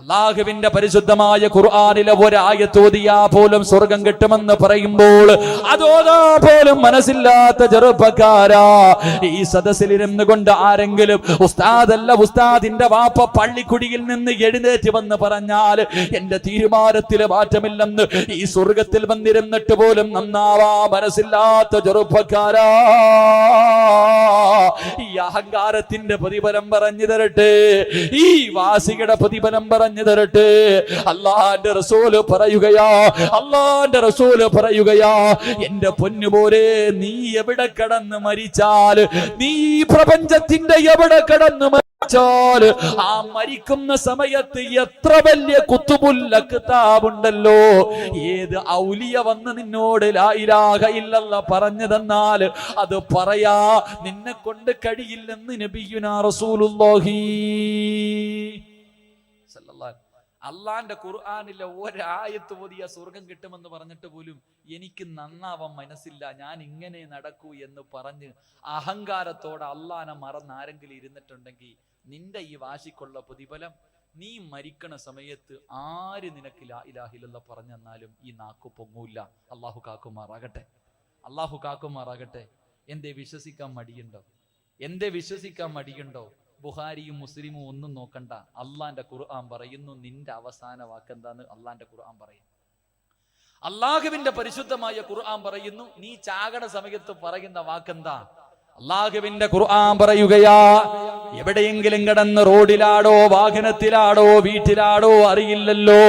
അല്ലാഹുവിന്റെ പരിശുദ്ധമായ ഖുർആനിലെ ഒരായത്ത് ഓതിയാ പോലും സ്വർഗം കിട്ടുമെന്ന് പറയുമ്പോൾ അതോതാ പോലും മനസ്സില്ലാത്ത ചെറുപ്പക്കാരാ, ഈ സദസ്സിലിരുന്ന് കൊണ്ട് ആരെങ്കിലും ഉസ്താദല്ല ഉസ്താദിന്റെ വാപ്പ പള്ളിക്കുടിയിൽ നിന്ന് എഴുന്നേറ്റ് വന്ന് പറഞ്ഞാൽ എന്റെ തീരുമാനത്തില് മാറ്റമില്ലെന്ന് ഈ സ്വർഗത്തിൽ വന്നിരുന്നിട്ട് പോലും നന്നാവാ മനസ്സില്ലാത്ത ചെറുപ്പക്കാരാ, ഈ അഹങ്കാരത്തിന്റെ പ്രതിഫലം പറഞ്ഞു തരട്ടെ, ഈ വാസികളുടെ പ്രതിഫലം പറഞ്ഞു തരട്ടെ. അല്ലാഹുവിന്റെ റസൂല് പറയുകയാ, എന്റെ പൊന്നുപോലെ നീ എവിടെ കടന്ന് മരിച്ചാൽ, നീ പ്രപഞ്ചത്തിന്റെ എവിടെ കടന്ന് മരിച്ചാൽ, ആ മരിക്കുന്ന സമയത്ത് എത്ര വലിയ കുത്തുബുൽ അക്താബുണ്ടല്ലോ, ഏത് ഔലിയ വന്ന് നിന്നോട് ലാ ഇലാഹ ഇല്ലല്ലാഹ് പറഞ്ഞു തന്നാൽ അത് പറയാ നിന്നെ കൊണ്ട് കഴിയില്ലെന്ന് നബിയുനാ റസൂലുള്ളാഹി സല്ലല്ലാഹു. അള്ളാന്റെ ഖുർആനിലെ ഒരായത്ത് ഓതിയ സ്വർഗം കിട്ടുമെന്ന് പറഞ്ഞിട്ട് പോലും എനിക്ക് നന്നാവാൻ മനസ്സില്ല, ഞാൻ ഇങ്ങനെ നടക്കൂ എന്ന് പറഞ്ഞ് അഹങ്കാരത്തോടെ അള്ളാനെ മറന്ന് ആരെങ്കിലും ഇരുന്നിട്ടുണ്ടെങ്കിൽ നിന്റെ ഈ വാശിക്കുള്ള പ്രതിഫലം നീ മരിക്കണ സമയത്ത് ആര് നിനക്ക് ലാ ഇലാഹ ഇല്ലല്ലാഹ് പറഞ്ഞു തന്നാലും ഈ നാക്കു പൊങ്ങൂല്ല. അള്ളാഹു കാക്കുമാറാകട്ടെ. എന്തേ വിശ്വസിക്കാൻ മടിയുണ്ടോ? ബുഖാരിയും മുസ്ലിമും ഒന്നും നോക്കണ്ട, അള്ളാന്റെ ഖുർആൻ പറയുന്നു നിന്റെ അവസാന വാക്കെന്താന്ന്. അള്ളാന്റെ ഖുർആൻ പറയും, അള്ളാഹുവിന്റെ പരിശുദ്ധമായ ഖുർആൻ പറയുന്നു നീ ചാകണ സമയത്ത് പറയുന്ന വാക്കെന്താ. അള്ളാഹുവിന്റെ ഖുർആൻ പറയുകയാ, എവിടെയെങ്കിലും കിടന്ന് റോഡിലാടോ വാഹനത്തിലാടോ വീട്ടിലാടോ അറിയില്ലല്ലോ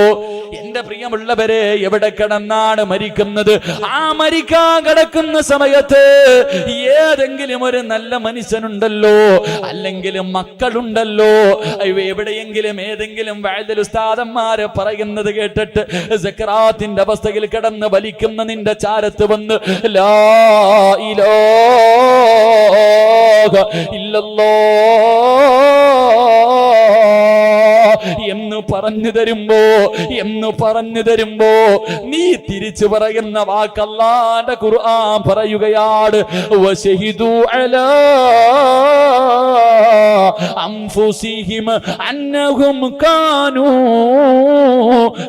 എന്റെ പ്രിയമുള്ളവരെ, എവിടെ കിടന്നാണ് മരിക്കുന്നത്, ആ മരിക്കാൻ കിടക്കുന്ന സമയത്ത് ഏതെങ്കിലും ഒരു നല്ല മനുഷ്യനുണ്ടല്ലോ, അല്ലെങ്കിൽ മക്കളുണ്ടല്ലോ, എവിടെയെങ്കിലും ഏതെങ്കിലും വഅദുൽ ഉസ്താദന്മാര് പറയുന്നത് കേട്ടിട്ട് സക്കറാത്തിന്റെ അവസ്ഥയിൽ കിടന്ന് വലിക്കുന്ന നിന്റെ ചാരത്ത് വന്ന് ലാ ഇലാഹ എന്ന് പറഞ്ഞു തരുമ്പോ നീ തിരിച്ചു പറയുന്ന വാക്ക് അല്ലാഹുവിന്റെ ഖുർആൻ പറയുകയാണ്, വശഹിദു അലാ അൻഫുസിഹിം അന്നഹും കാനൂ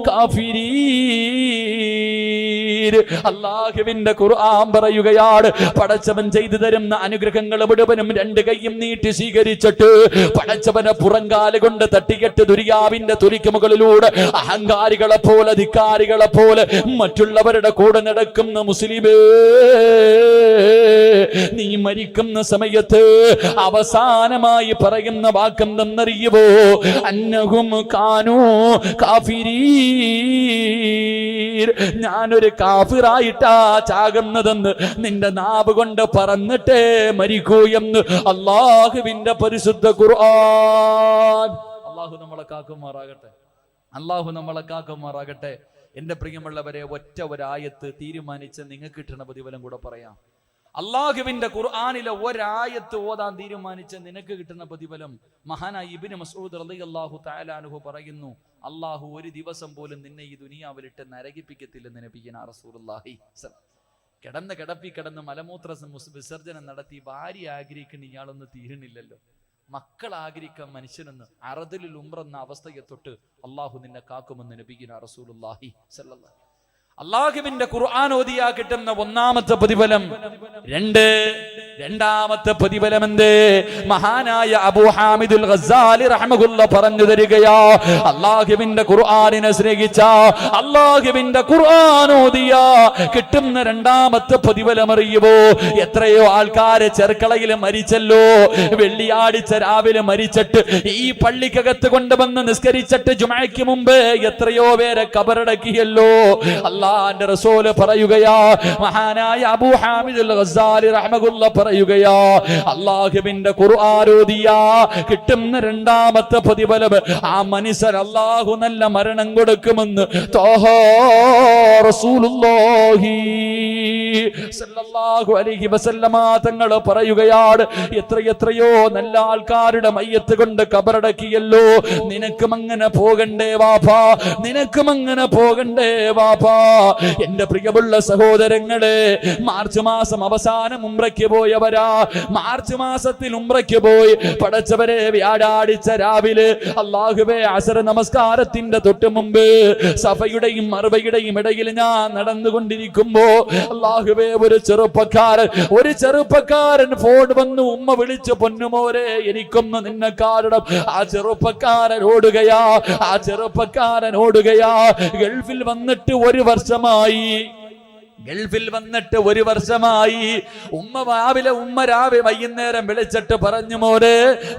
കാഫിരീൻ. അല്ലാഹുവിന്റെ ഖുർആൻ പറയുകയാണ്, പടച്ചവൻ ചെയ്തു തരുന്ന അനുഗ്രഹങ്ങൾ മുഴുവനും രണ്ട് കൈയും നീട്ടി സ്വീകരിച്ചിട്ട് പടച്ചവനെ പുറങ്കാല് കൊണ്ട് തട്ടിക്കെട്ട് ദുരിയാവിന്റെ തുലിക്ക് മുകളിലൂടെ അഹങ്കാരികളെ പോലെ ധിക്കാരികളെ പോലെ മറ്റുള്ളവരുടെ കൂടെ നടക്കുന്ന മുസ്ലിമേ, നീ മരിക്കുന്ന സമയത്ത് അവസാനമായി പറയുന്ന വാക്കെന്തെന്നറിയുവോ, അന്നഹും കാനൂ കാഫിരീൻ, ഞാനൊരു കാഫിറായിട്ടാ ചാകുന്നതെന്ന് നിന്റെ നാവ് കൊണ്ട് പറഞ്ഞിട്ടേ മരിക്കൂ എന്ന് അല്ലാഹുവിന്റെ പരിശുദ്ധ ഖുർആൻ. അല്ലാഹു നമ്മളെ കാക്കുമാറാകട്ടെ. എന്റെ പ്രിയമുള്ളവരെ, ഒറ്റ ഒരായത്ത് തീരുമാനിച്ച് നിങ്ങൾക്ക് കിട്ടുന്ന പ്രതിഫലം കൂടെ പറയാം. അല്ലാഹുവിന്റെ ഖുർആനിലെ ഒരായത്ത് ഓതാൻ തീരുമാനിച്ച് നിനക്ക് കിട്ടുന്ന പ്രതിഫലം മഹാനായ ഇബ്നു മസ്ഊദ് റളിയല്ലാഹു തആല അൻഹു പറയുന്നു, അല്ലാഹു ഒരു ദിവസം പോലും നിന്നെ ഈ ദുനിയാവിലിട്ട് നരകിപ്പിക്കത്തില്ലെന്ന് നബിയുനാ റസൂലുള്ളാഹി. കിടന്ന് മലമൂത്ര വിസർജനം നടത്തി ഭാര്യ ആഗ്രഹിക്കുന്ന ഇയാളൊന്നും തീരുന്നില്ലല്ലോ, മക്കൾ ആഗ്രഹിക്കാൻ മനുഷ്യനെന്ന് അറദിലുൽ ഉംറ എന്ന അവസ്ഥയെ തൊട്ട് അല്ലാഹു നിന്നെ കാക്കുമെന്ന് നബിയുനാ റസൂലുള്ളാഹി സ്വല്ലല്ലാഹു. അല്ലാഹുവിന്റെ ഖുർആൻ ഓതിയാ കിട്ടുന്ന ഒന്നാമത്തെ പ്രതിഫലം. രണ്ടാമത്തെ പ്രതിഫലം എന്തേ? മഹാനായ അബൂ ഹാമിദുൽ ഗസ്സാലി റഹ്മഹുല്ലാഹ് പറഞ്ഞു തരികയാ, അല്ലാഹുവിന്റെ ഖുർആനിനെ സ്നേഹിച്ച, അല്ലാഹുവിന്റെ ഖുർആൻ ഓതിയാ കിട്ടുന്ന രണ്ടാമത്തെ പ്രതിഫലം അറിയുമോ? എത്രയോ ആൾക്കാര് ചെർക്കളയിൽ മരിച്ചല്ലോ, വെള്ളിയാഴ്ച രാവിലെ മരിച്ചിട്ട് ഈ പള്ളിക്കകത്ത് കൊണ്ടുവന്ന് നിസ്കരിച്ചിട്ട് ജുമഅയ്ക്ക് മുമ്പ് എത്രയോ പേരെ ഖബറടക്കിയല്ലോ. അല്ലാഹുവിന്റെ റസൂൽ പറയുകയാ, മഹാനായ അബൂ ഹാമിദുൽ ഗസ്സാലി റഹ്മഹുല്ലാഹ് പറയുകയാ, അല്ലാഹുവിന്റെ ഖുർആൻ ഓതിയാ കിട്ടുന്ന രണ്ടാമത്തെ പ്രതിഫലം, ആ മനുഷ്യൻ അല്ലാഹു നല്ല മരണം കൊടുക്കുമെന്ന് ത്വാഹ റസൂലുള്ളാഹി സല്ലല്ലാഹു അലൈഹി വസല്ലമ തങ്ങൾ പറയുകയാണ്. എത്രയോ നല്ല ആൾക്കാരുടെ മയ്യത്ത് കൊണ്ട് ഖബറടക്കിയല്ലോ, നിനക്കും അങ്ങനെ പോകണ്ടേ വാപ്പാ, എന്റെ പ്രിയമുള്ള സഹോദരങ്ങളെ, മാർച്ച് മാസം അവസാനം ഉംറയ്ക്ക് പോയവരാ. മാർച്ച് മാസത്തിൽ ഉംറയ്ക്ക് പോയി പടച്ചവരെ വ്യാഴാഴ്ച രാവിലെ അല്ലാഹുവേ അസർ നമസ്കാരത്തിന്റെ തൊട്ട് മുമ്പ് സഫയുടെയും മർവയുടെയും ഇടയിൽ ഞാൻ നടന്നുകൊണ്ടിരിക്കുമ്പോ അല്ലാഹുവേ ഒരു ചെറുപ്പക്കാരൻ ഫോൺ വന്നു. ഉമ്മ വിളിച്ചു, പൊന്നുമോരെ എനിക്കൊന്ന് നിന്നെ കാണണം. ആ ചെറുപ്പക്കാരൻ ഓടുകയാ. ഗൾഫിൽ വന്നിട്ട് ഒരു വർഷമായി. ഉമ്മ രാവിലെ വൈകുന്നേരം വിളിച്ചിട്ട് പറഞ്ഞു, മോരെ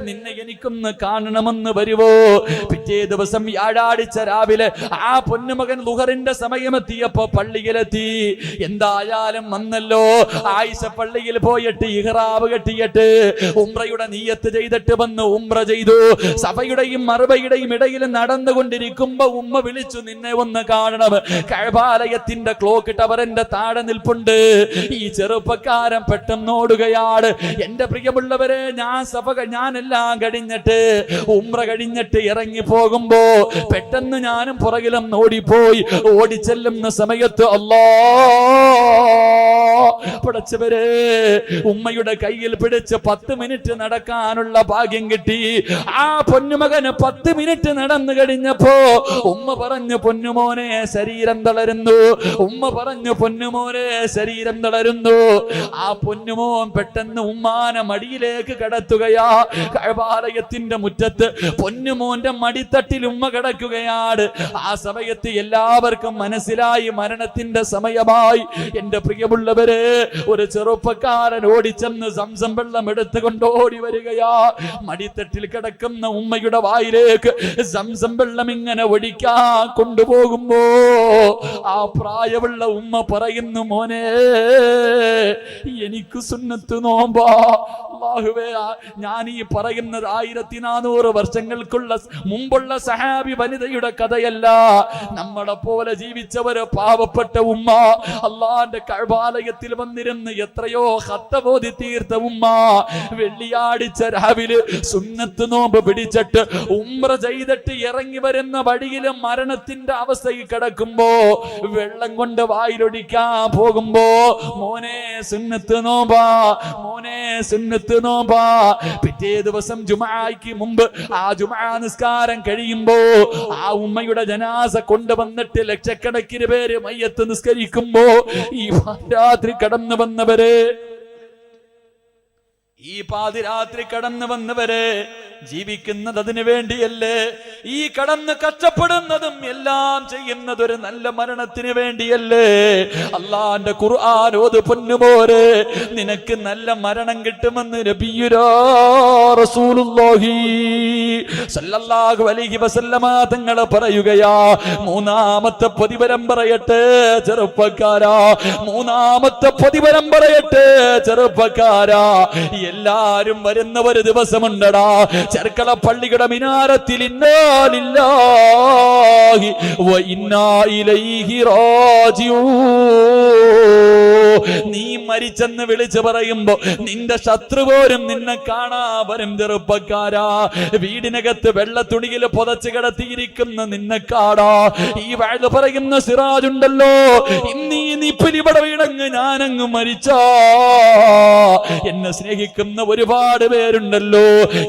നിന്നെ എനിക്കൊന്ന് കാണണമെന്ന് വരുവോ? പിറ്റേ ദിവസം വ്യാഴാഴ്ച രാവിലെ ആ പൊന്നുമകൻ ളുഹറിന്റെ സമയമെത്തിയപ്പോ പള്ളിയിലെത്തി. എന്തായാലും വന്നല്ലോ. ആയിഷ പള്ളിയിൽ പോയിട്ട് ഇഹ്റാം കെട്ടിയിട്ട് ഉംറയുടെ നിയ്യത്ത് ചെയ്തിട്ട് വന്ന് ഉംറ ചെയ്തു. സഫയുടെയും മർവയുടെയും ഇടയിൽ നടന്നുകൊണ്ടിരിക്കുമ്പോ ഉമ്മ വിളിച്ചു, നിന്നെ ഒന്ന് കാണണം. കഅബാലയത്തിന്റെ ക്ലോക്ക് ടവറിന്റെ താഴെ നിൽപ്പുണ്ട്. ഈ ചെറുപ്പക്കാരൻ പെട്ടെന്ന് ഓടുകയാണ്. എന്റെ പ്രിയമുള്ളവരെ, ഞാനെല്ലാം കഴിഞ്ഞിട്ട് ഉംറ കഴിഞ്ഞിട്ട് ഇറങ്ങി പോകുമ്പോ പെട്ടെന്ന് ഞാനും പുറകിലും ഓടിപ്പോയി. ഓടിച്ചെല്ലുന്ന സമയത്ത് പടച്ചവരെ, ഉമ്മയുടെ കയ്യിൽ പിടിച്ച് 10 മിനിറ്റ് നടക്കാനുള്ള ഭാഗ്യം കിട്ടി. ആ പൊന്നുമകന് 10 മിനിറ്റ് നടന്നു കഴിഞ്ഞപ്പോ ഉമ്മ പറഞ്ഞു, പൊന്നുമോനെ ശരീരം തളരുന്നു. ഉമ്മ പറഞ്ഞു, പൊന്നുമോനെ ശരീരം തളരുന്നു. ആ പൊന്നുമോൻ പെട്ടെന്ന് ഉമ്മാനെ മടിയിലേക്ക് കിടത്തുകയാ. കഅബാലയത്തിന്റെ മുറ്റത്ത് പൊന്നുമോന്റെ മടിത്തട്ടിൽ ഉമ്മ കിടക്കുകയാണ്. ആ സമയത്ത് എല്ലാവർക്കും മനസ്സിലായി മരണത്തിന്റെ സമയമായി. എന്റെ പ്രിയമുള്ളവരെ, ഒരു ചെറുപ്പക്കാരൻ ഓടിച്ചെന്ന് സംസം വെള്ളം എടുത്തുകൊണ്ട് ഓടി വരികയാ. മടിത്തട്ടിൽ കിടക്കുന്ന ഉമ്മയുടെ വായിലേക്ക് സംസം വെള്ളം ഇങ്ങനെ ഒഴിക്കാൻ കൊണ്ടുപോകുമ്പോ ആ പ്രായമുള്ള ഉമ്മ പറയുന്നു, മോനെ എനിക്ക് സുന്നത്ത് നോമ്പാ. അല്ലാഹുവേ, ഞാൻ ഈ പറയുന്നത് 1400 വർഷങ്ങൾക്കുള്ള മുമ്പുള്ള സഹാബി വനിതയുടെ കഥയല്ല. നമ്മളെ പോലെ ജീവിച്ചവര് പാവപ്പെട്ട ഉമ്മ, അള്ളാന്റെ കഅബാലയത്തിൽ വന്നിരുന്ന് എത്രയോ ഖത്തബോധി തീർത്ത ഉമ്മ, വെള്ളിയാഴ്ച രാവിലെ സുന്നത്ത് നോമ്പ് പിടിച്ചിട്ട് ഉംറ ചെയ്തിട്ട് ഇറങ്ങി വരുന്ന വഴിയിൽ മരണത്തിന്റെ അവസ്ഥയിൽ കിടക്കുമ്പോ വെള്ളം കൊണ്ട് വായിലൊടിക്കാൻ പോകുമ്പോ, മോനെ സുന്നത്ത് നോമ്പാ, മോനെ സുന്നത്ത് നോമ്പാ. പിറ്റേ ദിവസം ജുമുഅയ്ക്ക് മുമ്പ് ആ ജുമുഅ നിസ്കാരം കഴിയുമ്പോ ആ ഉമ്മയുടെ ജനാസ കൊണ്ടുവന്നിട്ട് ലക്ഷക്കണക്കിന് പേര് മയ്യത്ത് നിസ്കരിക്കുമ്പോ ഈ രാത്രി കടന്നു വന്നവരെ ജീവിക്കുന്നത് അതിനു വേണ്ടിയല്ലേ? ഈ കടന്ന് കഷ്ടപ്പെടുന്നതും എല്ലാം ചെയ്യുന്നത് ഒരു നല്ല മരണത്തിന് വേണ്ടിയല്ലേ? അള്ളാന്റെ ഖുർആൻ ഓത് പൊന്നുമോരെ, നിനക്ക് നല്ല മരണം കിട്ടുമെന്ന് നബിയുനാ റസൂലുള്ളാഹി സല്ലല്ലാഹു അലൈഹി വസല്ലമ തങ്ങൾ പറയുകയാ. മൂന്നാമത്തെ പ്രതിഫലം പറയട്ടെ ചെറുപ്പക്കാരാ, മൂന്നാമത്തെ പ്രതിഫലം പറയട്ടെ ചെറുപ്പക്കാരാ. എല്ലാരും വരുന്ന ഒരു ദിവസമുണ്ടടാ, ചെർക്കള പള്ളിയുടെ മിനാരത്തിൽ ഇന്നാ ലില്ലാഹി വ ഇന്നാ ഇലൈഹി റാജിഊൻ. നീ മരിച്ചെന്ന് വിളിച്ചു പറയുമ്പോ നിന്റെ ശത്രു പോലും നിന്നെ കാണാ വരും ചെറുപ്പക്കാരാ. വീടിനകത്ത് വെള്ള തുണിയിൽ പുതച്ച് കിടത്തിയിരിക്കുന്ന നിന്നെ കാണാ. ഈ വഅദ് പറയുന്ന സിറാജുണ്ടല്ലോ, ഇന്നീ നിപ്പിലിവിടെ വീണങ്ങ് ഞാനങ്ങ് മരിച്ചാ എന്നെ സ്നേഹിക്കുന്ന ഒരുപാട് പേരുണ്ടല്ലോ,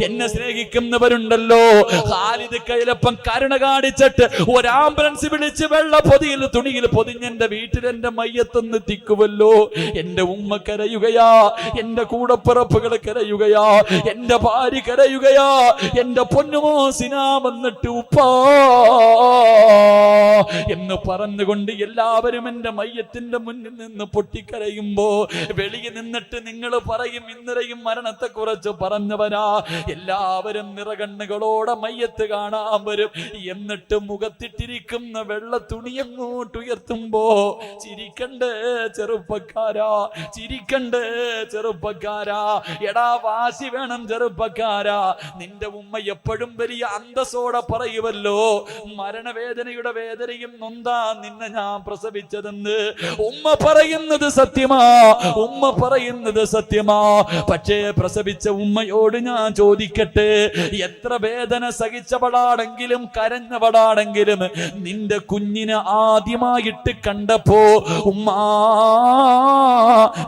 എന്നെ സ്നേഹിക്കുന്നവരുണ്ടല്ലോ. ഖാലിദ് കൈലപ്പം കരുണ കാണിച്ചിട്ട് ഒരു ആംബുലൻസ് വിളിച്ച് വെള്ള പൊതിയിൽ തുണിയിൽ പൊതിഞ്ഞെന്റെ വീട്ടിൽ എന്റെ മയ്യത്തൊന്ന് തിക്കുമല്ലോ. എന്റെ ഉമ്മ കരയുകയാ, എന്റെ കൂടപ്പിറപ്പുകൾ കരയുകയാ, എന്റെ ഭാര്യ കരയുകയാ, എന്റെ പൊന്നുമോ സിനാ വന്നിട്ട് ഉപ്പാ എന്ന് പറഞ്ഞുകൊണ്ട് എല്ലാവരും എന്റെ മയ്യത്തിന്റെ മുന്നിൽ നിന്ന് പൊട്ടിക്കരയുമ്പോ വെളിയിൽ നിന്നിട്ട് നിങ്ങൾ പറയും ഇന്നലെയും മരണത്തെ കുറിച്ച് പറഞ്ഞവനാ. എല്ലാവരും നിറകണ്ണുകളോടെ മയ്യത്ത് കാണാൻ വരും. എന്നിട്ട് മുഖത്തിട്ടിരിക്കുന്ന വെള്ള തുണി അങ്ങോട്ട് ഉയർത്തുമ്പോ ചിരിക്കണ്ടേ ചെറുപ്പക്കാരാ, ചിരിക്കണ്ടേ ചെറുപ്പക്കാരാ. എടാ വാശി വേണം ചെറുപ്പക്കാരാ. നിന്റെ ഉമ്മ എപ്പോഴും വലിയ അന്തസ്സോടെ പറയുമല്ലോ, മരണവേദനയുടെ വേദനയും നൊന്ത എന്താ നിന്നെ ഞാൻ പ്രസവിച്ചതെന്ന്. ഉമ്മ പറയുന്നത് സത്യമാ, ഉമ്മ പറയുന്നത് സത്യമാ. പക്ഷേ പ്രസവിച്ച ഉമ്മയോട് ഞാൻ ചോദിക്കട്ടെ, എത്ര വേദന സഹിച്ചവളാണെങ്കിലും കരഞ്ഞവളാണെങ്കിലും നിന്റെ കുഞ്ഞിനെ ആദ്യമായിട്ട് കണ്ടപ്പോ ഉമ്മ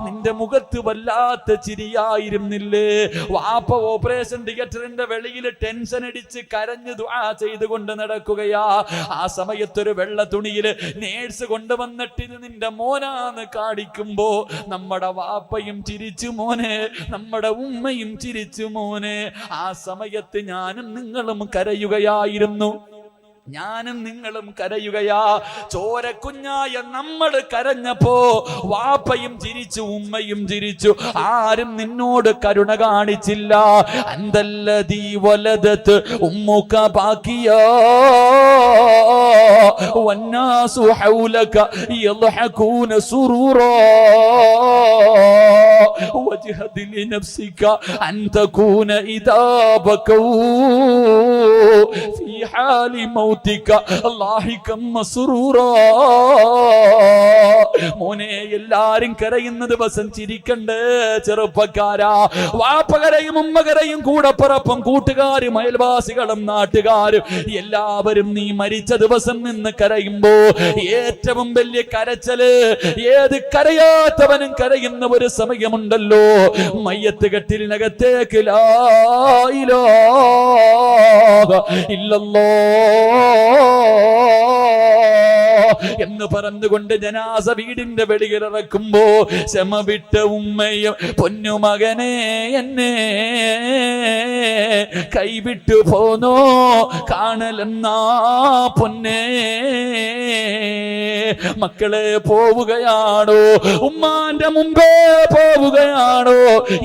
നിന്റെ മുഖത്ത് വല്ലാത്ത ചിരിയായിരുന്നില്ലേ? വാപ്പ ഓപ്പറേഷൻ തിയേറ്ററിന്റെ വെളിയിൽ ടെൻഷൻ അടിച്ച് കരഞ്ഞു ദുആ ചെയ്തുകൊണ്ട് നടക്കുകയാ. ആ സമയത്തൊരു വെള്ള തുണിയില് നേഴ്സ് കൊണ്ടുവന്നിട്ട് ഇത് നിന്റെ മോനാന്ന് കാണിക്കുമ്പോ നമ്മുടെ വാപ്പയും ചിരിച്ചു മോനെ, നമ്മുടെ ഉമ്മയും ചിരിച്ചു മോനെ. ആ സമയത്ത് ഞാനും നിങ്ങളും കരയുകയായിരുന്നു, ഞാനും നിങ്ങളും കരയുകയാ. ചോരക്കുഞ്ഞായ നമ്മൾ കരഞ്ഞപ്പോ വാപ്പയും ചിരിച്ചു, ഉമ്മയും ചിരിച്ചു. ആരും നിന്നോട് കരുണ കാണിച്ചില്ല. അന്തല്ലദീ വലദത് ഉമ്മുക ബാക്കിയാ വന്നാസു ഹൗലക യദ്ഹകൂന സുറൂറാ വജ്ഹദ് ലിനഫ്സിക അൻ തകൂന ഇദാ ബകൂ ഫീ ഹാലി മോനെ, എല്ലാരും കരയുന്ന ദിവസം ചിരിക്കണ്ടേ ചെറുപ്പക്കാരാ? വാപ്പ കരയും, ഉമ്മ കരയും, കൂടപ്പറപ്പും കൂട്ടുകാരും അയൽവാസികളും നാട്ടുകാരും എല്ലാവരും നീ മരിച്ച ദിവസം നിന്ന് കരയുമ്പോ ഏറ്റവും വലിയ കരച്ചല് ഏത് കരയാത്തവനും കരയുന്ന ഒരു സമയമുണ്ടല്ലോ, മയ്യത്ത് കെട്ടിലിനകത്തേക്ക് ലാ ഇലാഹ എന്ന് പറഞ്ഞുകൊണ്ട് ജനാസ വീടിന്റെ വെളിയിൽ ഇറക്കുമ്പോ ക്ഷമ വിട്ട ഉമ്മയും പൊന്നുമകനെ എന്നെ കൈവിട്ടു പോന്നോ കാണലെന്നാ പൊന്നേ. മക്കളെ പോവുകയാണോ, ഉമ്മാന്റെ മുമ്പേ പോവുകയാണോ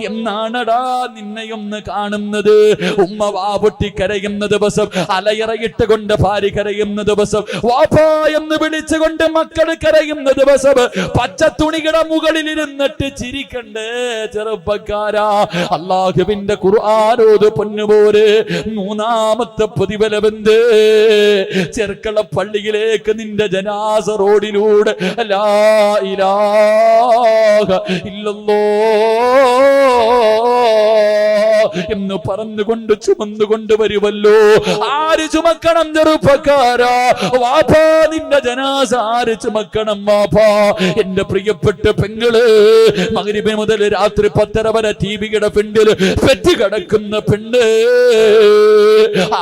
എന്നാണടാ നിന്നെയൊന്ന് കാണുന്നത്. ഉമ്മ വാപൊട്ടി കരയുന്ന ദിവസം, അലയറയിട്ട് കൊണ്ട് ഭാര്യ കരയുന്ന ദിവസം, വാപ്പാ എന്ന് വിളിച്ചുകൊണ്ട് മക്കൾ കരയുന്ന ദിവസം, പച്ച തുണിയുടെ മുകളിൽ ഇരുന്നിട്ട് ചിരിക്കണ്ടേ ചെറുപ്പക്കാരാ? അല്ലാഹുവിന്റെ ഖുർആനോട് പൊന്നുപോലെ മൂന്നാമത്തെ പ്രതിഫലമെന്ത്? ചെർക്കള പള്ളിയിലേക്ക് നിന്റെ ജനാസ റോഡിലൂടെ ലാ ഇലാഹ ഇല്ലല്ലാഹ് എന്ന് പറഞ്ഞുകൊണ്ട് ചുമന്നുകൊണ്ട് വരുമല്ലോ. ആര് ചുമക്കണം ചെറുപ്പക്കാരാ? വാപ്പാ നിന്റെ ജനാസ ആര് ചുമക്കണം? വാപ്പാ. എന്റെ പ്രിയപ്പെട്ട പെങ്ങള്, മഗ്രിബ് മുതൽ രാത്രി 10:30 വരെ ടിവിയുടെ പിന്നിൽ പെറ്റി കിടക്കുന്ന പെണ്ണ്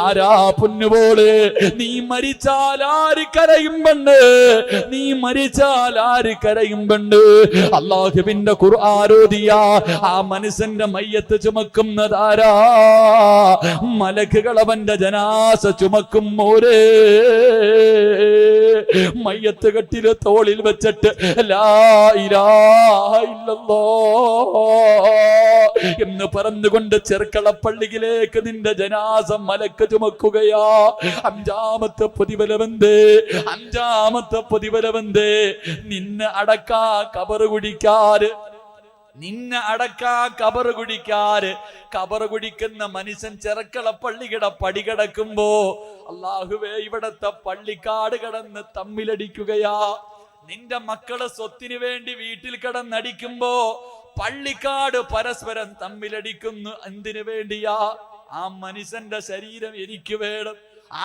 ആരാ പൊന്നുപോലെ? നീ മരിച്ചാൽ ആര് കരയും പെണ്ണ്? നീ മരിച്ചാൽ ആര് കരയും പെണ്ണ്? അല്ലാഹുവിന്റെ ഖുർആനോദിയ ആ മനുഷ്യന്റെ മയ്യത്ത് ചുമക്കുന്നതാരാ? മലക്കുകൾ അവന്റെ ജനാസ ചുമക്കും. മോരേ മയ്യത്ത് കെട്ടില് തോളിൽ വെച്ചിട്ട് ലാ ഇലാഹ ഇല്ലല്ലാഹ് എന്ന് പറഞ്ഞുകൊണ്ട് ചെർക്കളപ്പള്ളിയിലേക്ക് നിന്റെ ജനാസ മലക്ക് ചുമക്കുകയാ. അഞ്ചാമത്തെ പ്രതിഫലമെന്തേ? അഞ്ചാമത്തെ പ്രതിഫലമെന്തേ? നിന്നെ അടക്കാ കബറ് കുടിക്കാറ്, നിന്നെ അടക്കാ കബറ് കുടിക്കാറ്. കബറ് കുടിക്കുന്ന മനുഷ്യൻ ചെറുക്കളപ്പള്ളിയുടെ പടി കിടക്കുമ്പോ അല്ലാഹുവേ ഇവിടത്തെ പള്ളിക്കാട് കിടന്ന് തമ്മിലടിക്കുകയാ. നിന്റെ മക്കളെ സ്വത്തിന് വേണ്ടി വീട്ടിൽ കിടന്നടിക്കുമ്പോ പള്ളിക്കാട് പരസ്പരം തമ്മിലടിക്കുന്നു. എന്തിനു വേണ്ടിയാ? ആ മനുഷ്യന്റെ ശരീരം എനിക്ക് വേണം,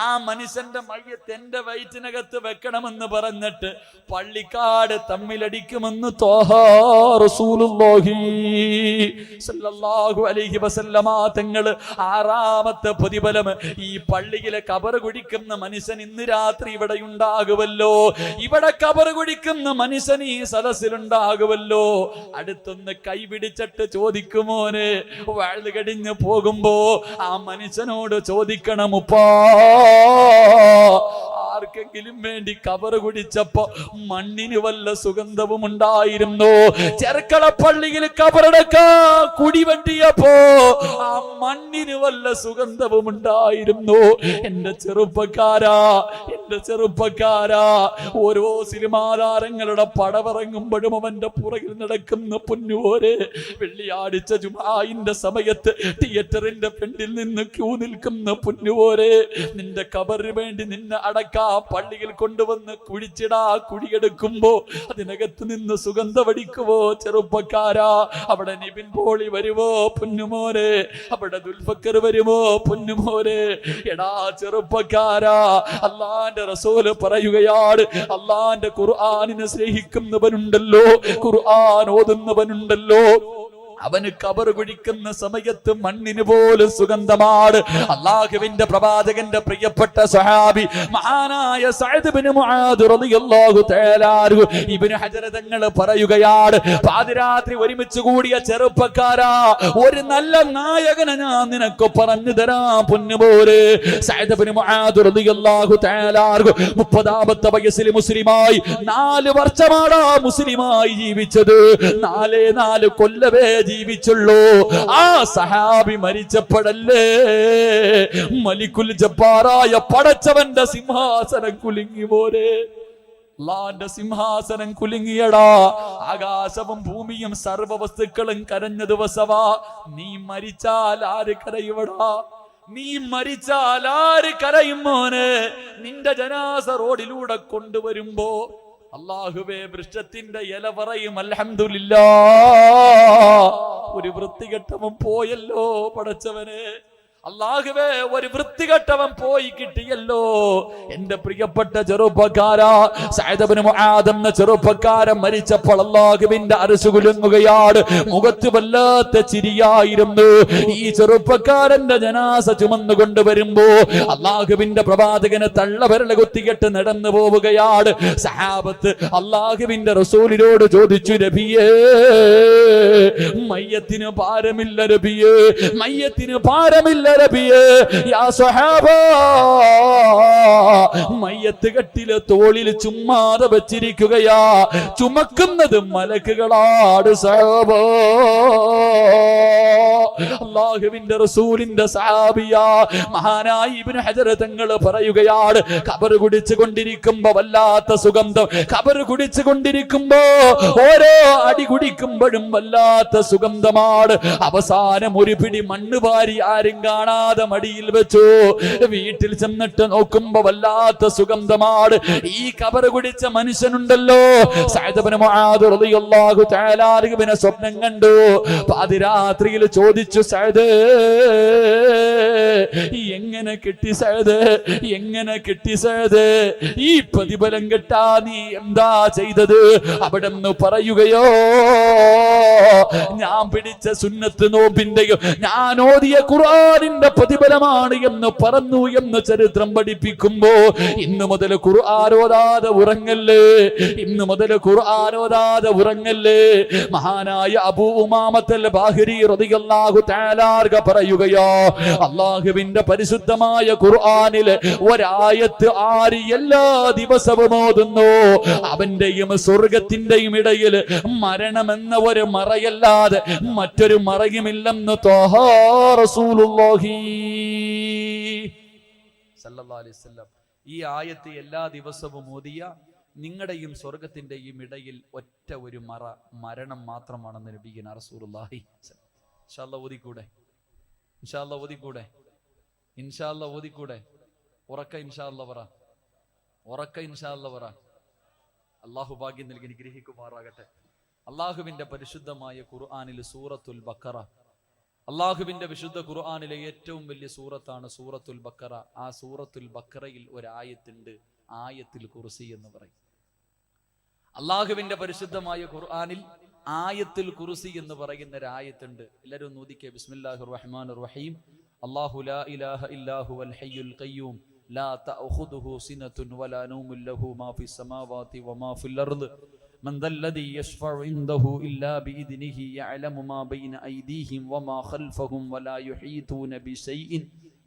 ആ മനുഷ്യന്റെ മയ്യത്ത് എന്റെ വയറ്റിനകത്ത് വെക്കണമെന്ന് പറഞ്ഞിട്ട് പള്ളിക്കാട് തമ്മിലടിക്കുമെന്ന് ത്വാഹ റസൂലുള്ളാഹി സ്വല്ലല്ലാഹു അലൈഹി വസല്ലമ തങ്ങള്. ആറാമത്തെ പ്രതിഫലം, ഈ പള്ളിയിലെ കബറ് കുടിക്കുന്ന മനുഷ്യൻ ഇന്ന് രാത്രി ഇവിടെ ഉണ്ടാകുമല്ലോ. ഇവിടെ കബറ് കുടിക്കുന്ന മനുഷ്യൻ ഈ സദസ്സിലുണ്ടാകുമല്ലോ. അടുത്തൊന്ന് കൈപിടിച്ചിട്ട് ചോദിക്കുമോനെ, വഴുത് കടിഞ്ഞു പോകുമ്പോ ആ മനുഷ്യനോട് ചോദിക്കണം, ഉപ്പാ ആർക്കെങ്കിലും വേണ്ടി കബറ് കുടിച്ചപ്പോ മണ്ണിന് വല്ല സുഗന്ധവും ഉണ്ടായിരുന്നു? ചെർക്കളപ്പള്ളിയിൽ കബറടക്കാ കുടി വെട്ടിയപ്പോ ആ മണ്ണിന് വല്ല സുഗന്ധവും ഉണ്ടായിരുന്നു? എന്റെ ചെറുപ്പക്കാരാ, ചെറുപ്പക്കാരാ, ഓരോ സിനിമാ താരങ്ങളുടെ പടവിറങ്ങുമ്പോഴും അവന്റെ പുറകിൽ നടക്കുന്ന പൊന്നുപോരെ, വെള്ളിയാഴ്ച ജുമാഇന്റെ സമയത്ത് തിയേറ്ററിന്റെ ഫ്രണ്ടിൽ നിന്ന് ക്യൂ നിൽക്കുന്ന പൊന്നുപോരെ, നിന്റെ ഖബറിന് വേണ്ടി നിന്നെ അടക്കാ പള്ളിയിൽ കൊണ്ടുവന്ന് കുഴിച്ചിടാ കുഴിയെടുക്കുമ്പോ അതിനകത്ത് നിന്ന് സുഗന്ധവടിക്കുവോ ചെറുപ്പക്കാരാ, അവിടെ നിബിൻ പോളി വരുമോ പൊന്നുമോനെ, അവിടെ ദുൽഫക്കർ വരുമോ പൊന്നുമോനെ. എടാ ചെറുപ്പക്കാരാ, അള്ളാന്റെ റസൂല് പറയുകയാണ്, അള്ളാന്റെ ഖുർആനിനെ സ്നേഹിക്കുന്നവനുണ്ടല്ലോ, ഖുർആൻ ഓതുന്നവനുണ്ടല്ലോ, അവന് ഖബർ കുഴിക്കുന്ന സമയത്ത് മണ്ണിന് പോലും സുഗന്ധമാണ്. അള്ളാഹുവിന്റെ പ്രവാചകന്റെ പ്രിയപ്പെട്ട സഹാബി മഹാനായ സഅദ് ഇബ്നു മുആദ് റളിയല്ലാഹു തആല അൻഹു ഇബ്നു ഹജർ തങ്ങൾ പറയുകയാണ്, പാതിരാത്രി ഒരുമിച്ച് കൂടിയ ചെറുപ്പക്കാരാ, ഒരു നല്ല നായകനെ ഞാൻ നിനക്ക് പറഞ്ഞു തരാം പൊന്നുപോലെ. സഅദ് ഇബ്നു മുആദ് റളിയല്ലാഹു തആല അൻഹു 30ാമത്തെ വയസ്സിൽ മുസ്ലിമായി, 4 വർഷമാണ് മുസ്ലിമായി ജീവിച്ചത്, 4 കൊല്ലവേ ജീവിച്ചുള്ളൂ. ആ സഹാബി മരിച്ചപ്പോഴല്ലേ മലിക്കുൽ ജബ്ബാറായ പടച്ചവന്റെ സിംഹാസനം കുലുങ്ങി പോരെ. അല്ലാഹുവിന്റെ സിംഹാസനം കുലുങ്ങിയടാ, ആകാശവും ഭൂമിയും സർവ്വ വസ്തുക്കളും കരഞ്ഞ ദിവസമാ. നീ മരിച്ചാൽ ആര് കരയുവടാ, നീ മരിച്ചാൽ ആര് കരയും മോനെ. നിന്റെ ജനാസ റോഡിലൂടെ കൊണ്ടുവരുമ്പോ അല്ലാഹുവേ വൃക്ഷത്തിന്റെ ഇല പറയും അൽഹംദുലില്ലാഹ്, ഒരു വൃത്തികെട്ടവൻ പോയല്ലോ പടച്ചവനെ. അല്ലാഹുവേ ഒരു വൃത്തികെട്ടവൻ പോയി കിട്ടിയല്ലോ. എന്റെ പ്രിയപ്പെട്ട ചെറുപ്പക്കാരാ, സഅദ് ഇബ്നു മുആദ് എന്ന ചെറുപ്പക്കാരൻ മരിച്ചപ്പോൾ അല്ലാഹുവിന്റെ അർശ് കുലുങ്ങുകയാണ്. മുഖത്ത് വല്ലാത്ത ചിരിയായിരുന്നു. ഈ ചെറുപ്പക്കാരന്റെ ജനാസ ചുമന്നു വരുമ്പോ അല്ലാഹുവിന്റെ പ്രവാചകനെ തള്ളവിരൽ കുത്തികെട്ട് നടന്നു പോവുകയാണ്. സഹാബത്ത് അല്ലാഹുവിന്റെ റസൂലിനോട് ചോദിച്ചു, നബിയേ മയ്യത്തിന് ഭാരമില്ല നബിയേ, മയ്യത്തിന് ഭാരമില്ല നബിയേ. യാ സ്വഹാബാ, മയ്യത്ത് കെട്ടിലെ തോളിൽ ചുമ്മാതെ വെച്ചിരിക്കുകയാ, ചുമക്കുന്നത് മലക്കുകളാണ് സഹാബാ. അല്ലാഹുവിന്റെ റസൂലിന്റെ സഹാബിയാ മഹാനായ ഇബ്നു ഹജർ തങ്ങൾ പറയുകയാണ്, ഖബർ കുടിച്ചു കൊണ്ടിരിക്കുമ്പോ വല്ലാത്ത സുഗന്ധം, ഖബർ കുടിച്ചു കൊണ്ടിരിക്കുമ്പോ ഓരോ അടി കുടിക്കുമ്പോഴും വല്ലാത്ത സുഗന്ധമാണ്. അവസാനം ഒരു പിടി മണ്ണ് വാരി ആരും കാണാതെ മടിയിൽ വെച്ചു. വീട്ടിൽ ചെന്നിട്ട് നോക്കുമ്പോ വല്ലാത്ത സുഗന്ധമാണ്. ഈ ഖബർ കുടിച്ച മനുഷ്യനുണ്ടല്ലോ, സഅദ് ഇബ്നു മുആദ് റളിയല്ലാഹു തആല അൻഹുവിനെ സ്വപ്നം കണ്ടു. പാതിരാത്രിയിൽ ചോദിച്ചു, സഅദ് എങ്ങനെ കിട്ടി സഅദ്, എങ്ങനെ കിട്ടി സഅദ്, ഈ പ്രതിഫലം കിട്ടാ നീ എന്താ ചെയ്തത്? അവിടെ നിന്ന് പറയുകയോ, ഞാൻ പിടിച്ച സുന്നത്ത് നോമ്പിന്റെയും ഞാൻ ഓതിയ ഖുർആനിന്റെ പ്രതിഫലമാണ് എന്ന് പറഞ്ഞു എന്ന് ചരിത്രം പഠിപ്പിക്കുമ്പോ, ഇന്നു മുതൽ ഖുർആൻ ഓതാതെ ഉറങ്ങല്ലേ, ഇന്നു മുതൽ ഖുർആൻ ഓതാതെ ഉറങ്ങല്ലേ. മഹാനായ അബൂ ഉമാമത്തുൽ ബാഹിരി റളിയല്ലാഹു തആല പറയുകയോ, അല്ലാഹുവിന്റെ പരിശുദ്ധമായ ഖുർആനിലെ ഒരായത്ത് ആര് എല്ലാ ദിവസവും ഓതുന്നു, അവന്റെയും സ്വർഗത്തിന്റെയും ഇടയിൽ മരണമെന്ന ഒരു മറയല്ലാതെ മറ്റൊരു മറയുമില്ലെന്ന് ത്വാഹ റസൂലുള്ളാഹി സല്ലല്ലാഹു അലൈഹി വസല്ലം. ഈ ആയത്ത് എല്ലാ ദിവസവും ഓതിയ നിങ്ങളുടെയും സ്വർഗത്തിന്റെയും ഇടയിൽ ഒറ്റ ഒരു മരണം മാത്രമാണെന്ന് നബിയുന റസൂലുള്ളാഹി. ഇൻഷാ അല്ലാഹ് ഓതിക്കൂടെ, ഇൻഷാ അല്ലാഹ് ഓതിക്കൂടെ, ഇൻഷാ അല്ലാഹ് ഓതിക്കൂടെ. ഉറക്ക ഇൻഷാ അല്ലാഹ് പറ, ഉറക്ക ഇൻഷാ അല്ലാഹ് പറ. അല്ലാഹു ഭാഗ്യം നൽകി അനുഗ്രഹിക്കുമാറാകട്ടെ. അല്ലാഹുവിന്റെ പരിശുദ്ധമായ ഖുർആനിൽ സൂറത്തുൽ ബഖറ, അല്ലാഹുവിന്റെ വിശുദ്ധ ഖുർആനിലെ ഏറ്റവും വലിയ സൂറത്താണ് സൂറത്തുൽ ബഖറ. ആ സൂറത്തുൽ ബഖറയിൽ ഒരായത്തുണ്ട്, ആയത്തുൽ കുർസി എന്ന് പറയും. അല്ലാഹുവിന്റെ പരിശുദ്ധമായ ഖുർആനിൽ ആയത്തുൽ കുർസി എന്ന് പറയുന്ന ഒരു ആയത്തുണ്ട്. എല്ലാവരും നൂദിക്കെ. ബിസ്മില്ലാഹിർ റഹ്മാനിർ റഹീം. അല്ലാഹു ലാ ഇലാഹ ഇല്ലാ ഹുവൽ ഹയ്യുൽ ഖയ്യൂം ലാ തഅഖുദുഹു സിനത്തുൻ വലാ നൗമുൻ ലഹു മാ ഫിസ് സമാവാതി വമാ ഫിൽ അർദ് من ذا الذي يشفع عنده إلا بإذنه يعلم ما بين أيديهم وما خلفهم ولا يحيطون بشيء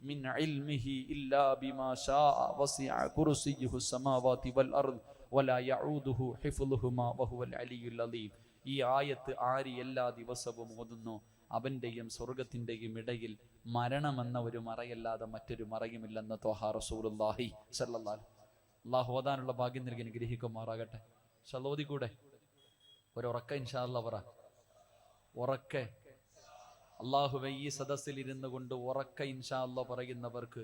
من علمه إلا بما شاء وسع كرسيه السماوات والأرض ولا يعوده حفظهما وهو العلي العظيم. ഈ ആയത്ത് ആര് എല്ലാ ദിവസവും ഓതുന്നു അവന്റെയും സ്വർഗത്തിന്റെയും ഇടയിൽ മരണമെന്ന ഒരു മറയല്ലാതെ മറ്റൊരു മറയുമില്ലെന്ന് ത്വഹാ റസൂലുള്ളാഹി സ്വല്ലല്ലാഹു. അള്ളാഹു ഓതാനുള്ള ഭാഗ്യം നൽകി അനുഗ്രഹിക്കുമാറാകട്ടെ. ഷലോദി കൂടെ ഒരുറക്ക ഇൻഷാ അല്ലാഹ് പറ. ഉറക്കെ അള്ളാഹുവേ ഈ സദസ്സിൽ ഇരുന്നു കൊണ്ട് ഉറക്ക ഇൻഷാ അല്ലാഹ് പറയുന്നവർക്ക്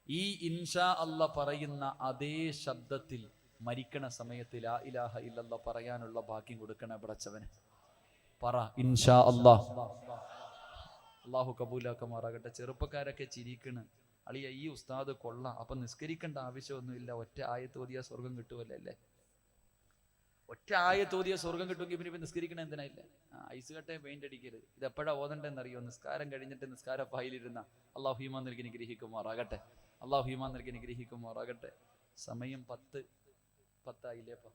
ഈ ഇൻഷാ അല്ലാഹ് പറയുന്ന അതേ ശബ്ദത്തിൽ മരിക്കണ സമയത്ത് ലാ ഇലാഹ ഇല്ലല്ലാഹ് പറയാനുള്ള ഭാഗ്യം കൊടുക്കണേ പടച്ചവനെ. പറ ഇൻഷാ അല്ലാഹ്. അള്ളാഹു കബൂലാക്കുമാറാകട്ടെ. ചെറുപ്പക്കാരൊക്കെ ചിരിക്കണ്, അളിയ ഈ ഉസ്താദ് കൊള്ളാം, അപ്പൊ നിസ്കരിക്കേണ്ട ആവശ്യമൊന്നുമില്ല, ഒറ്റ ആയത്ത് ഓതിയ സ്വർഗം കിട്ടുമല്ലേ അല്ലേ? ഒറ്റ ആയത്ത് ഓതിയ സ്വർഗം കിട്ടുമെങ്കിൽ പിന്നെ നിസ്കരിക്കണ എന്തിനായില്ല? ഐസ് കട്ടയെ പെയിന്റ് അടിക്കരുത്. ഇത് എപ്പോഴാ ഓതണ്ടെന്നറിയോ? നിസ്കാരം കഴിഞ്ഞിട്ട് നിസ്കാര ഫയലിരുന്ന. അള്ളാഹു ഈമാൻ നൽകി അനുഗ്രഹിക്കുമാറാകട്ടെ. അള്ളാഹു ഈമാൻ നൽകി അനുഗ്രഹിക്കുമാറാകട്ടെ. സമയം 10 ആയില്ലേപ്പ,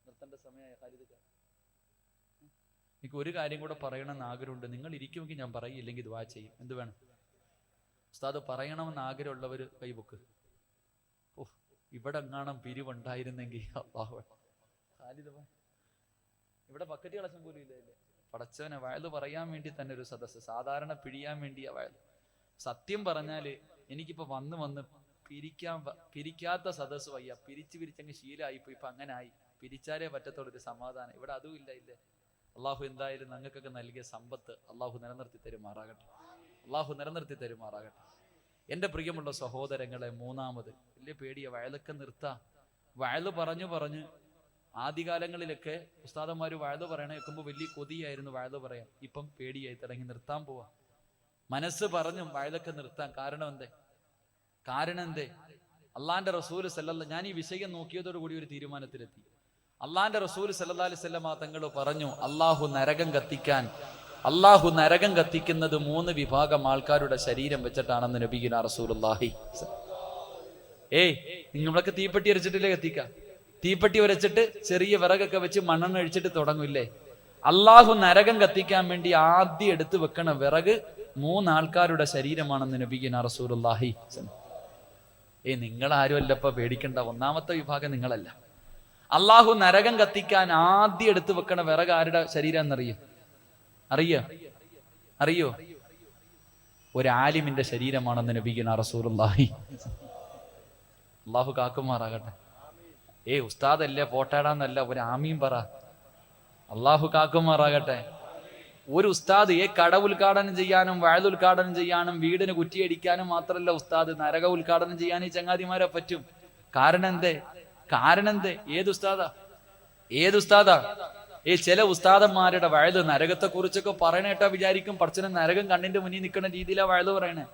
നിർത്തേണ്ട സമയമായ കാര്യത്തിൽ എനിക്ക് ഒരു കാര്യം കൂടെ പറയണമെന്ന് ആഗ്രഹമുണ്ട്. നിങ്ങൾ ഇരിക്കുമെങ്കിൽ ഞാൻ പറയില്ലെങ്കിൽ ദുആ ചെയ്യും. എന്ത് വേണം ഉസ്താദ്? പറയണമെന്ന് ആഗ്രഹമുള്ളവർ കൈബുക്ക്. ഇവിടെ എങ്ങാണം പിരിവുണ്ടായിരുന്നെങ്കിൽ അല്ലാഹു. ഇവിടെ ബക്കറ്റ് കളക്ഷൻ പോലും ഇല്ലേ? പടച്ചവനെ, വയല് പറയാൻ വേണ്ടി തന്നെ ഒരു സദസ്സ്, സാധാരണ പിഴിയാൻ വേണ്ടിയാ വയല്. സത്യം പറഞ്ഞാല് എനിക്കിപ്പോ വന്ന് പിരിക്കാത്ത സദസ്സ് വയ്യ. പിരിച്ചങ്ങ് ശീലമായിപ്പോ. ഇപ്പൊ അങ്ങനെ ആയി, പിരിച്ചാലേ പറ്റത്തുള്ളൊരു സമാധാനം. ഇവിടെ അതും ഇല്ല. അള്ളാഹു എന്തായാലും ഞങ്ങൾക്കൊക്കെ നൽകിയ സമ്പത്ത് അള്ളാഹു നിലനിർത്തി തരുമാറാകട്ടെ. അള്ളാഹു നിലനിർത്തി തരുമാറാകട്ടെ. എൻ്റെ പ്രിയമുള്ള സഹോദരങ്ങളെ, മൂന്നാമത് വലിയ പേടിയ വയലൊക്കെ നിർത്താം. വയല് പറഞ്ഞു ആദ്യകാലങ്ങളിലൊക്കെ ഉസ്താദന്മാർ വയല് പറയണ കേൾക്കുമ്പോൾ വലിയ കൊതിയായിരുന്നു വയല് പറയാൻ. ഇപ്പം പേടിയായി തുടങ്ങി, നിർത്താൻ പോവാ. മനസ്സ് പറഞ്ഞും വയലൊക്കെ നിർത്താൻ. കാരണം എന്തേ? അള്ളാന്റെ റസൂൽ സല്ലല്ലാഹു, ഞാൻ ഈ വിഷയം നോക്കിയതോടുകൂടി ഒരു തീരുമാനത്തിലെത്തി. അള്ളാന്റെ റസൂൽ സല്ലല്ലാഹു അലൈഹി വസല്ലം തങ്ങൾ പറഞ്ഞു, അള്ളാഹു നരകം കത്തിക്കുന്നത് 3 വിഭാഗം ആൾക്കാരുടെ ശരീരം വെച്ചിട്ടാണെന്ന് നബിയുനാ റസൂലുള്ളാഹി. നിങ്ങളൊക്കെ തീപ്പെട്ടി അരച്ചിട്ടില്ലേ കത്തിക്ക? തീപ്പെട്ടി വരച്ചിട്ട് ചെറിയ വിറകൊക്കെ വെച്ച് മണ്ണെണ്ണ ഒഴിച്ചിട്ട് തുടങ്ങൂല്ലേ? അള്ളാഹു നരകം കത്തിക്കാൻ വേണ്ടി ആദ്യം എടുത്തു വെക്കണ വിറക് 3 ആൾക്കാരുടെ ശരീരമാണെന്ന് നബിയുനാ റസൂലുള്ളാഹി. നിങ്ങളാരും അല്ലപ്പ പേടിക്കണ്ട. ഒന്നാമത്തെ വിഭാഗം നിങ്ങളല്ല. അള്ളാഹു നരകം കത്തിക്കാൻ ആദ്യം എടുത്തു വെക്കണ വിറക് ആരുടെ ശരീരം എന്നറിയോ? ഒരു ആലിമിന്റെ ശരീരമാണെന്ന് നബിയുനാ റസൂലുള്ളാഹി. അള്ളാഹു കാക്കുമാറാകട്ടെ. ഉസ്താദല്ലേ പോട്ടാടാന്നല്ല, ഒരു ആമീൻ പറ. അള്ളാഹു കാക്കുമാറാകട്ടെ. ഒരു ഉസ്താദ് കട ഉദ്ഘാടനം ചെയ്യാനും വയൽ ഉദ്ഘാടനം ചെയ്യാനും വീടിന് കുറ്റിയടിക്കാനും മാത്രമല്ല ഉസ്താദ്, നരക ഉദ്ഘാടനം ചെയ്യാൻ ഈ ചങ്ങാതിമാരെ പറ്റും. കാരണം എന്തേ? ഏതുസ്താദാ? ചില ഉസ്താദന്മാരുടെ വയല് നരകത്തെ കുറിച്ചൊക്കെ പറയണേട്ടാ വിചാരിക്കും പടച്ചനെ നരകം കണ്ണിന്റെ മുന്നിൽ നിൽക്കുന്ന രീതിയിലാ വയല് പറയണേ.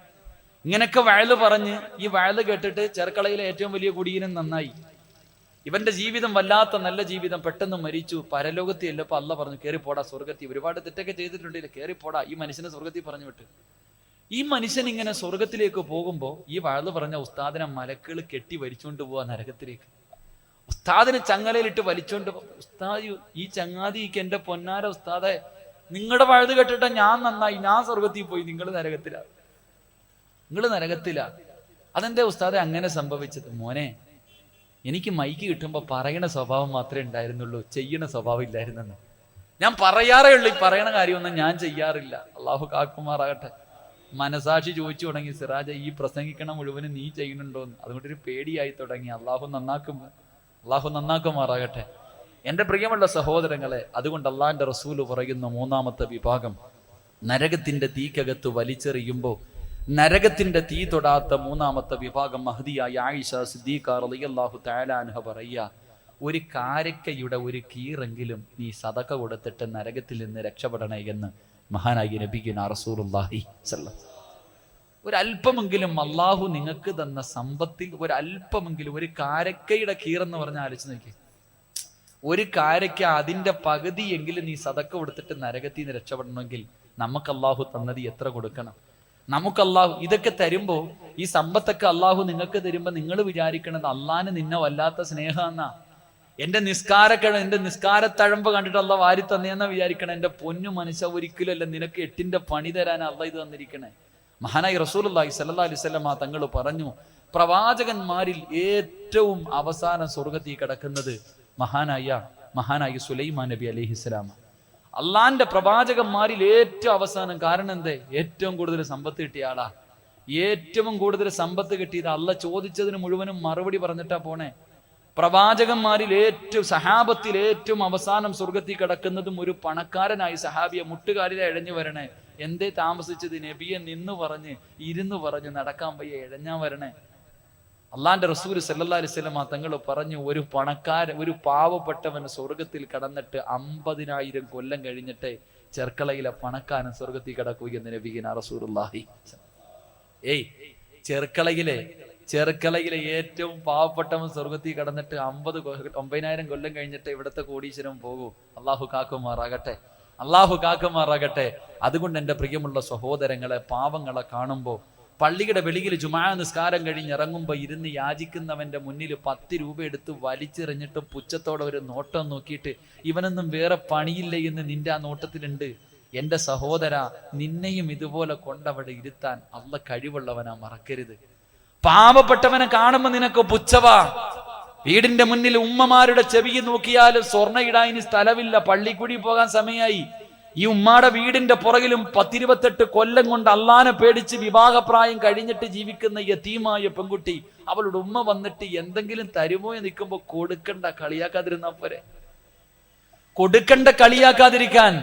ഇങ്ങനൊക്കെ വയല് പറഞ്ഞ് ഈ വയല് കേട്ടിട്ട് ചെറുക്കളയിലെ ഏറ്റവും വലിയ കുടിയനും നന്നായി. ഇവന്റെ ജീവിതം വല്ലാത്ത നല്ല ജീവിതം, പെട്ടെന്ന് മരിച്ചു. പരലോകത്തി അല്ലപ്പോ അല്ല പറഞ്ഞു കേറിപ്പോടാ സ്വർഗത്തി. ഒരുപാട് തെറ്റൊക്കെ ചെയ്തിട്ടുണ്ടെങ്കിൽ കേറിപ്പോടാ. ഈ മനുഷ്യനെ സ്വർഗത്തിൽ പറഞ്ഞു വിട്ട്. ഈ മനുഷ്യൻ ഇങ്ങനെ സ്വർഗത്തിലേക്ക് പോകുമ്പോ ഈ വയല് പറഞ്ഞ ഉസ്താദിനെ മലക്കുകൾ കെട്ടി വലിച്ചുകൊണ്ട് പോവാ നരകത്തിലേക്ക്. ഉസ്താദിനെ ചങ്ങലയിലിട്ട് വലിച്ചോണ്ട്. ഉസ്താദ്, ഈ ചങ്ങാതിക്ക് എന്റെ പൊന്നാര ഉസ്താദെ, നിങ്ങളുടെ വഴുത് കേട്ടിട്ട് ഞാൻ നന്നായി, ഞാൻ സ്വർഗത്തിൽ പോയി, നിങ്ങൾ നരകത്തിലാ. അതെന്താ ഉസ്താദെ അങ്ങനെ സംഭവിച്ചത്? മോനെ, എനിക്ക് മൈക്ക് കിട്ടുമ്പോ പറയണ സ്വഭാവം മാത്രമേ ഉണ്ടായിരുന്നുള്ളൂ, ചെയ്യണ സ്വഭാവം ഇല്ലായിരുന്നെന്ന്. ഞാൻ പറയാറേ ഉള്ളൂ, ഈ പറയണ കാര്യമൊന്നും ഞാൻ ചെയ്യാറില്ല. അള്ളാഹു കാക്കുമാറാകട്ടെ. മനസാക്ഷി ചോദിച്ചു തുടങ്ങി, സിറാജ ഈ പ്രസംഗിക്കണ മുഴുവനും നീ ചെയ്യുന്നുണ്ടോന്ന്. അതുകൊണ്ടൊരു പേടിയായി തുടങ്ങി. അള്ളാഹു നന്നാക്കുമാറാകട്ടെ. എൻ്റെ പ്രിയമുള്ള സഹോദരങ്ങളെ, അതുകൊണ്ട് അള്ളാഹിന്റെ റസൂല് പറയുന്ന 3ാമത്തെ വിഭാഗം, നരകത്തിന്റെ തീക്കകത്ത് വലിച്ചെറിയുമ്പോൾ നരകത്തിന്റെ തീ തൊടാത്ത 3ാമത്തെ വിഭാഗം മഹ്ദിയായ ആയിഷ സിദ്ദീഖ റളിയല്ലാഹു തആല അൻഹ പറയുക, ഒരു കാരക്കയുടെ ഒരു കീറെങ്കിലും നീ സദഖ കൊടുത്തിട്ട് നരകത്തിൽ നിന്ന് രക്ഷപ്പെടണേ എന്ന് മഹാനായ നബിയുനാ റസൂലുള്ളാഹി സ്വല്ലല്ലാഹു. ഒരല്പമെങ്കിലും അള്ളാഹു നിങ്ങൾക്ക് തന്ന സമ്പത്തിൽ ഒരല്പമെങ്കിലും, ഒരു കാരക്കയുടെ കീറെന്ന് പറഞ്ഞാൽ ആലോചിച്ച് നോക്കി. ഒരു കാരക്ക അതിന്റെ പകുതിയെങ്കിലും നീ സദഖ കൊടുത്തിട്ട് നരകത്തിൽ നിന്ന് രക്ഷപ്പെടണമെങ്കിൽ നമുക്ക് അള്ളാഹു തന്നത് എത്ര കൊടുക്കണം? നമുക്ക് അള്ളാഹു ഇതൊക്കെ തരുമ്പോ, ഈ സമ്പത്തൊക്കെ അള്ളാഹു നിങ്ങൾക്ക് തരുമ്പോ നിങ്ങൾ വിചാരിക്കണത് അള്ളാഹിന് നിന്നെ വല്ലാത്ത സ്നേഹമെന്നാ. എന്റെ നിസ്കാരത്തഴമ്പ് കണ്ടിട്ട് അള്ളാഹ് വാരി തന്നെയെന്നാ വിചാരിക്കണേ. എന്റെ പൊന്നു മനുഷ്യ, ഒരിക്കലല്ല, നിനക്ക് 8ന്റെ പണി തരാൻ അള്ളാഹ് ഇത് തന്നിരിക്കണേ. മഹാനായി റസൂലുള്ളാഹി സ്വല്ലല്ലാഹു അലൈഹി വസല്ലം തങ്ങൾ പറഞ്ഞു, പ്രവാചകന്മാരിൽ ഏറ്റവും അവസാനം സ്വർഗത്തിൽ കിടക്കുന്നത് മഹാനായ സുലൈമാൻ നബി അലൈഹിസ്സലാം. അള്ളാന്റെ പ്രവാചകന്മാരിൽ ഏറ്റവും അവസാനം. കാരണം എന്തേ? ഏറ്റവും കൂടുതൽ സമ്പത്ത് കിട്ടിയ ആളാ. ഏറ്റവും കൂടുതൽ സമ്പത്ത് കിട്ടിയത് അള്ള ചോദിച്ചതിന് മുഴുവനും മറുപടി പറഞ്ഞിട്ടാ പോണേ. പ്രവാചകന്മാരിൽ ഏറ്റവും സഹാബത്തിൽ ഏറ്റവും അവസാനം സ്വർഗത്തിൽ കിടക്കുന്നതും ഒരു പണക്കാരനായി സഹാബിയെ മുട്ടുകാലിലെ ഇഴഞ്ഞു വരണേ. എന്തേ താമസിച്ചത് നബിയെ നിന്ന് പറഞ്ഞ് ഇരുന്ന് പറഞ്ഞ് നടക്കാൻ വയ്യ, ഇഴഞ്ഞാ വരണേ. അള്ളാന്റെ റസൂൽ സല്ലല്ലാഹു അലൈഹി വസല്ലം തങ്ങൾ പറഞ്ഞു, ഒരു പാവപ്പെട്ടവന് സ്വർഗത്തിൽ കടന്നിട്ട് 50,000 കൊല്ലം കഴിഞ്ഞിട്ട് ചെർക്കളയിലെ പണക്കാരൻ സ്വർഗത്തിൽ കിടക്കുകയെന്ന് നബിയിന റസൂലുള്ളാഹി. ചെർക്കളയിലെ ഏറ്റവും പാവപ്പെട്ടവൻ സ്വർഗത്തിൽ കടന്നിട്ട് 50,000 കൊല്ലം കഴിഞ്ഞിട്ട് ഇവിടുത്തെ കോടീശ്വരം പോകൂ. അള്ളാഹു കാക്കുമാറാകട്ടെ. അതുകൊണ്ട് എൻ്റെ പ്രിയമുള്ള സഹോദരങ്ങളെ, പാവങ്ങളെ കാണുമ്പോൾ പള്ളിയുടെ വെളിയിൽ ജുമാ നിസ്കാരം കഴിഞ്ഞ് ഇറങ്ങുമ്പോൾ ഇരുന്ന് യാചിക്കുന്നവന്റെ മുന്നിൽ 10 രൂപ എടുത്ത് വലിച്ചെറിഞ്ഞിട്ട് പുച്ഛത്തോടെ ഒരു നോട്ടം നോക്കിയിട്ട് ഇവനൊന്നും വേറെ പണിയില്ല എന്ന് നിന്റെ ആ നോട്ടത്തിലുണ്ട്. എൻ്റെ സഹോദര, നിന്നെയും ഇതുപോലെ കൊണ്ടവിടെ ഇരുത്താൻ അള്ളാഹ് കഴിവുള്ളവനാ, മറക്കരുത്. പാവപ്പെട്ടവനെ കാണുമ്പോ നിനക്ക് പുച്ഛവാ. വീടിന്റെ മുന്നിൽ ഉമ്മമാരുടെ ചെവി നോക്കിയാലും സ്വർണ്ണ ഇടാൻ ഇനി സ്ഥലമില്ല, പള്ളിക്കൂടി പോകാൻ സമയമായി. ഈ ഉമ്മാടെ വീടിന്റെ പുറകിലും 10-28 കൊല്ലം കൊണ്ട് അള്ളാനെ പേടിച്ച് വിവാഹപ്രായം കഴിഞ്ഞിട്ട് ജീവിക്കുന്ന യതീമായ പെൺകുട്ടി, അവളുടെ ഉമ്മ വന്നിട്ട് എന്തെങ്കിലും തരുമോ എന്ന് നിൽക്കുമ്പോ കളിയാക്കാതിരിക്കാൻ.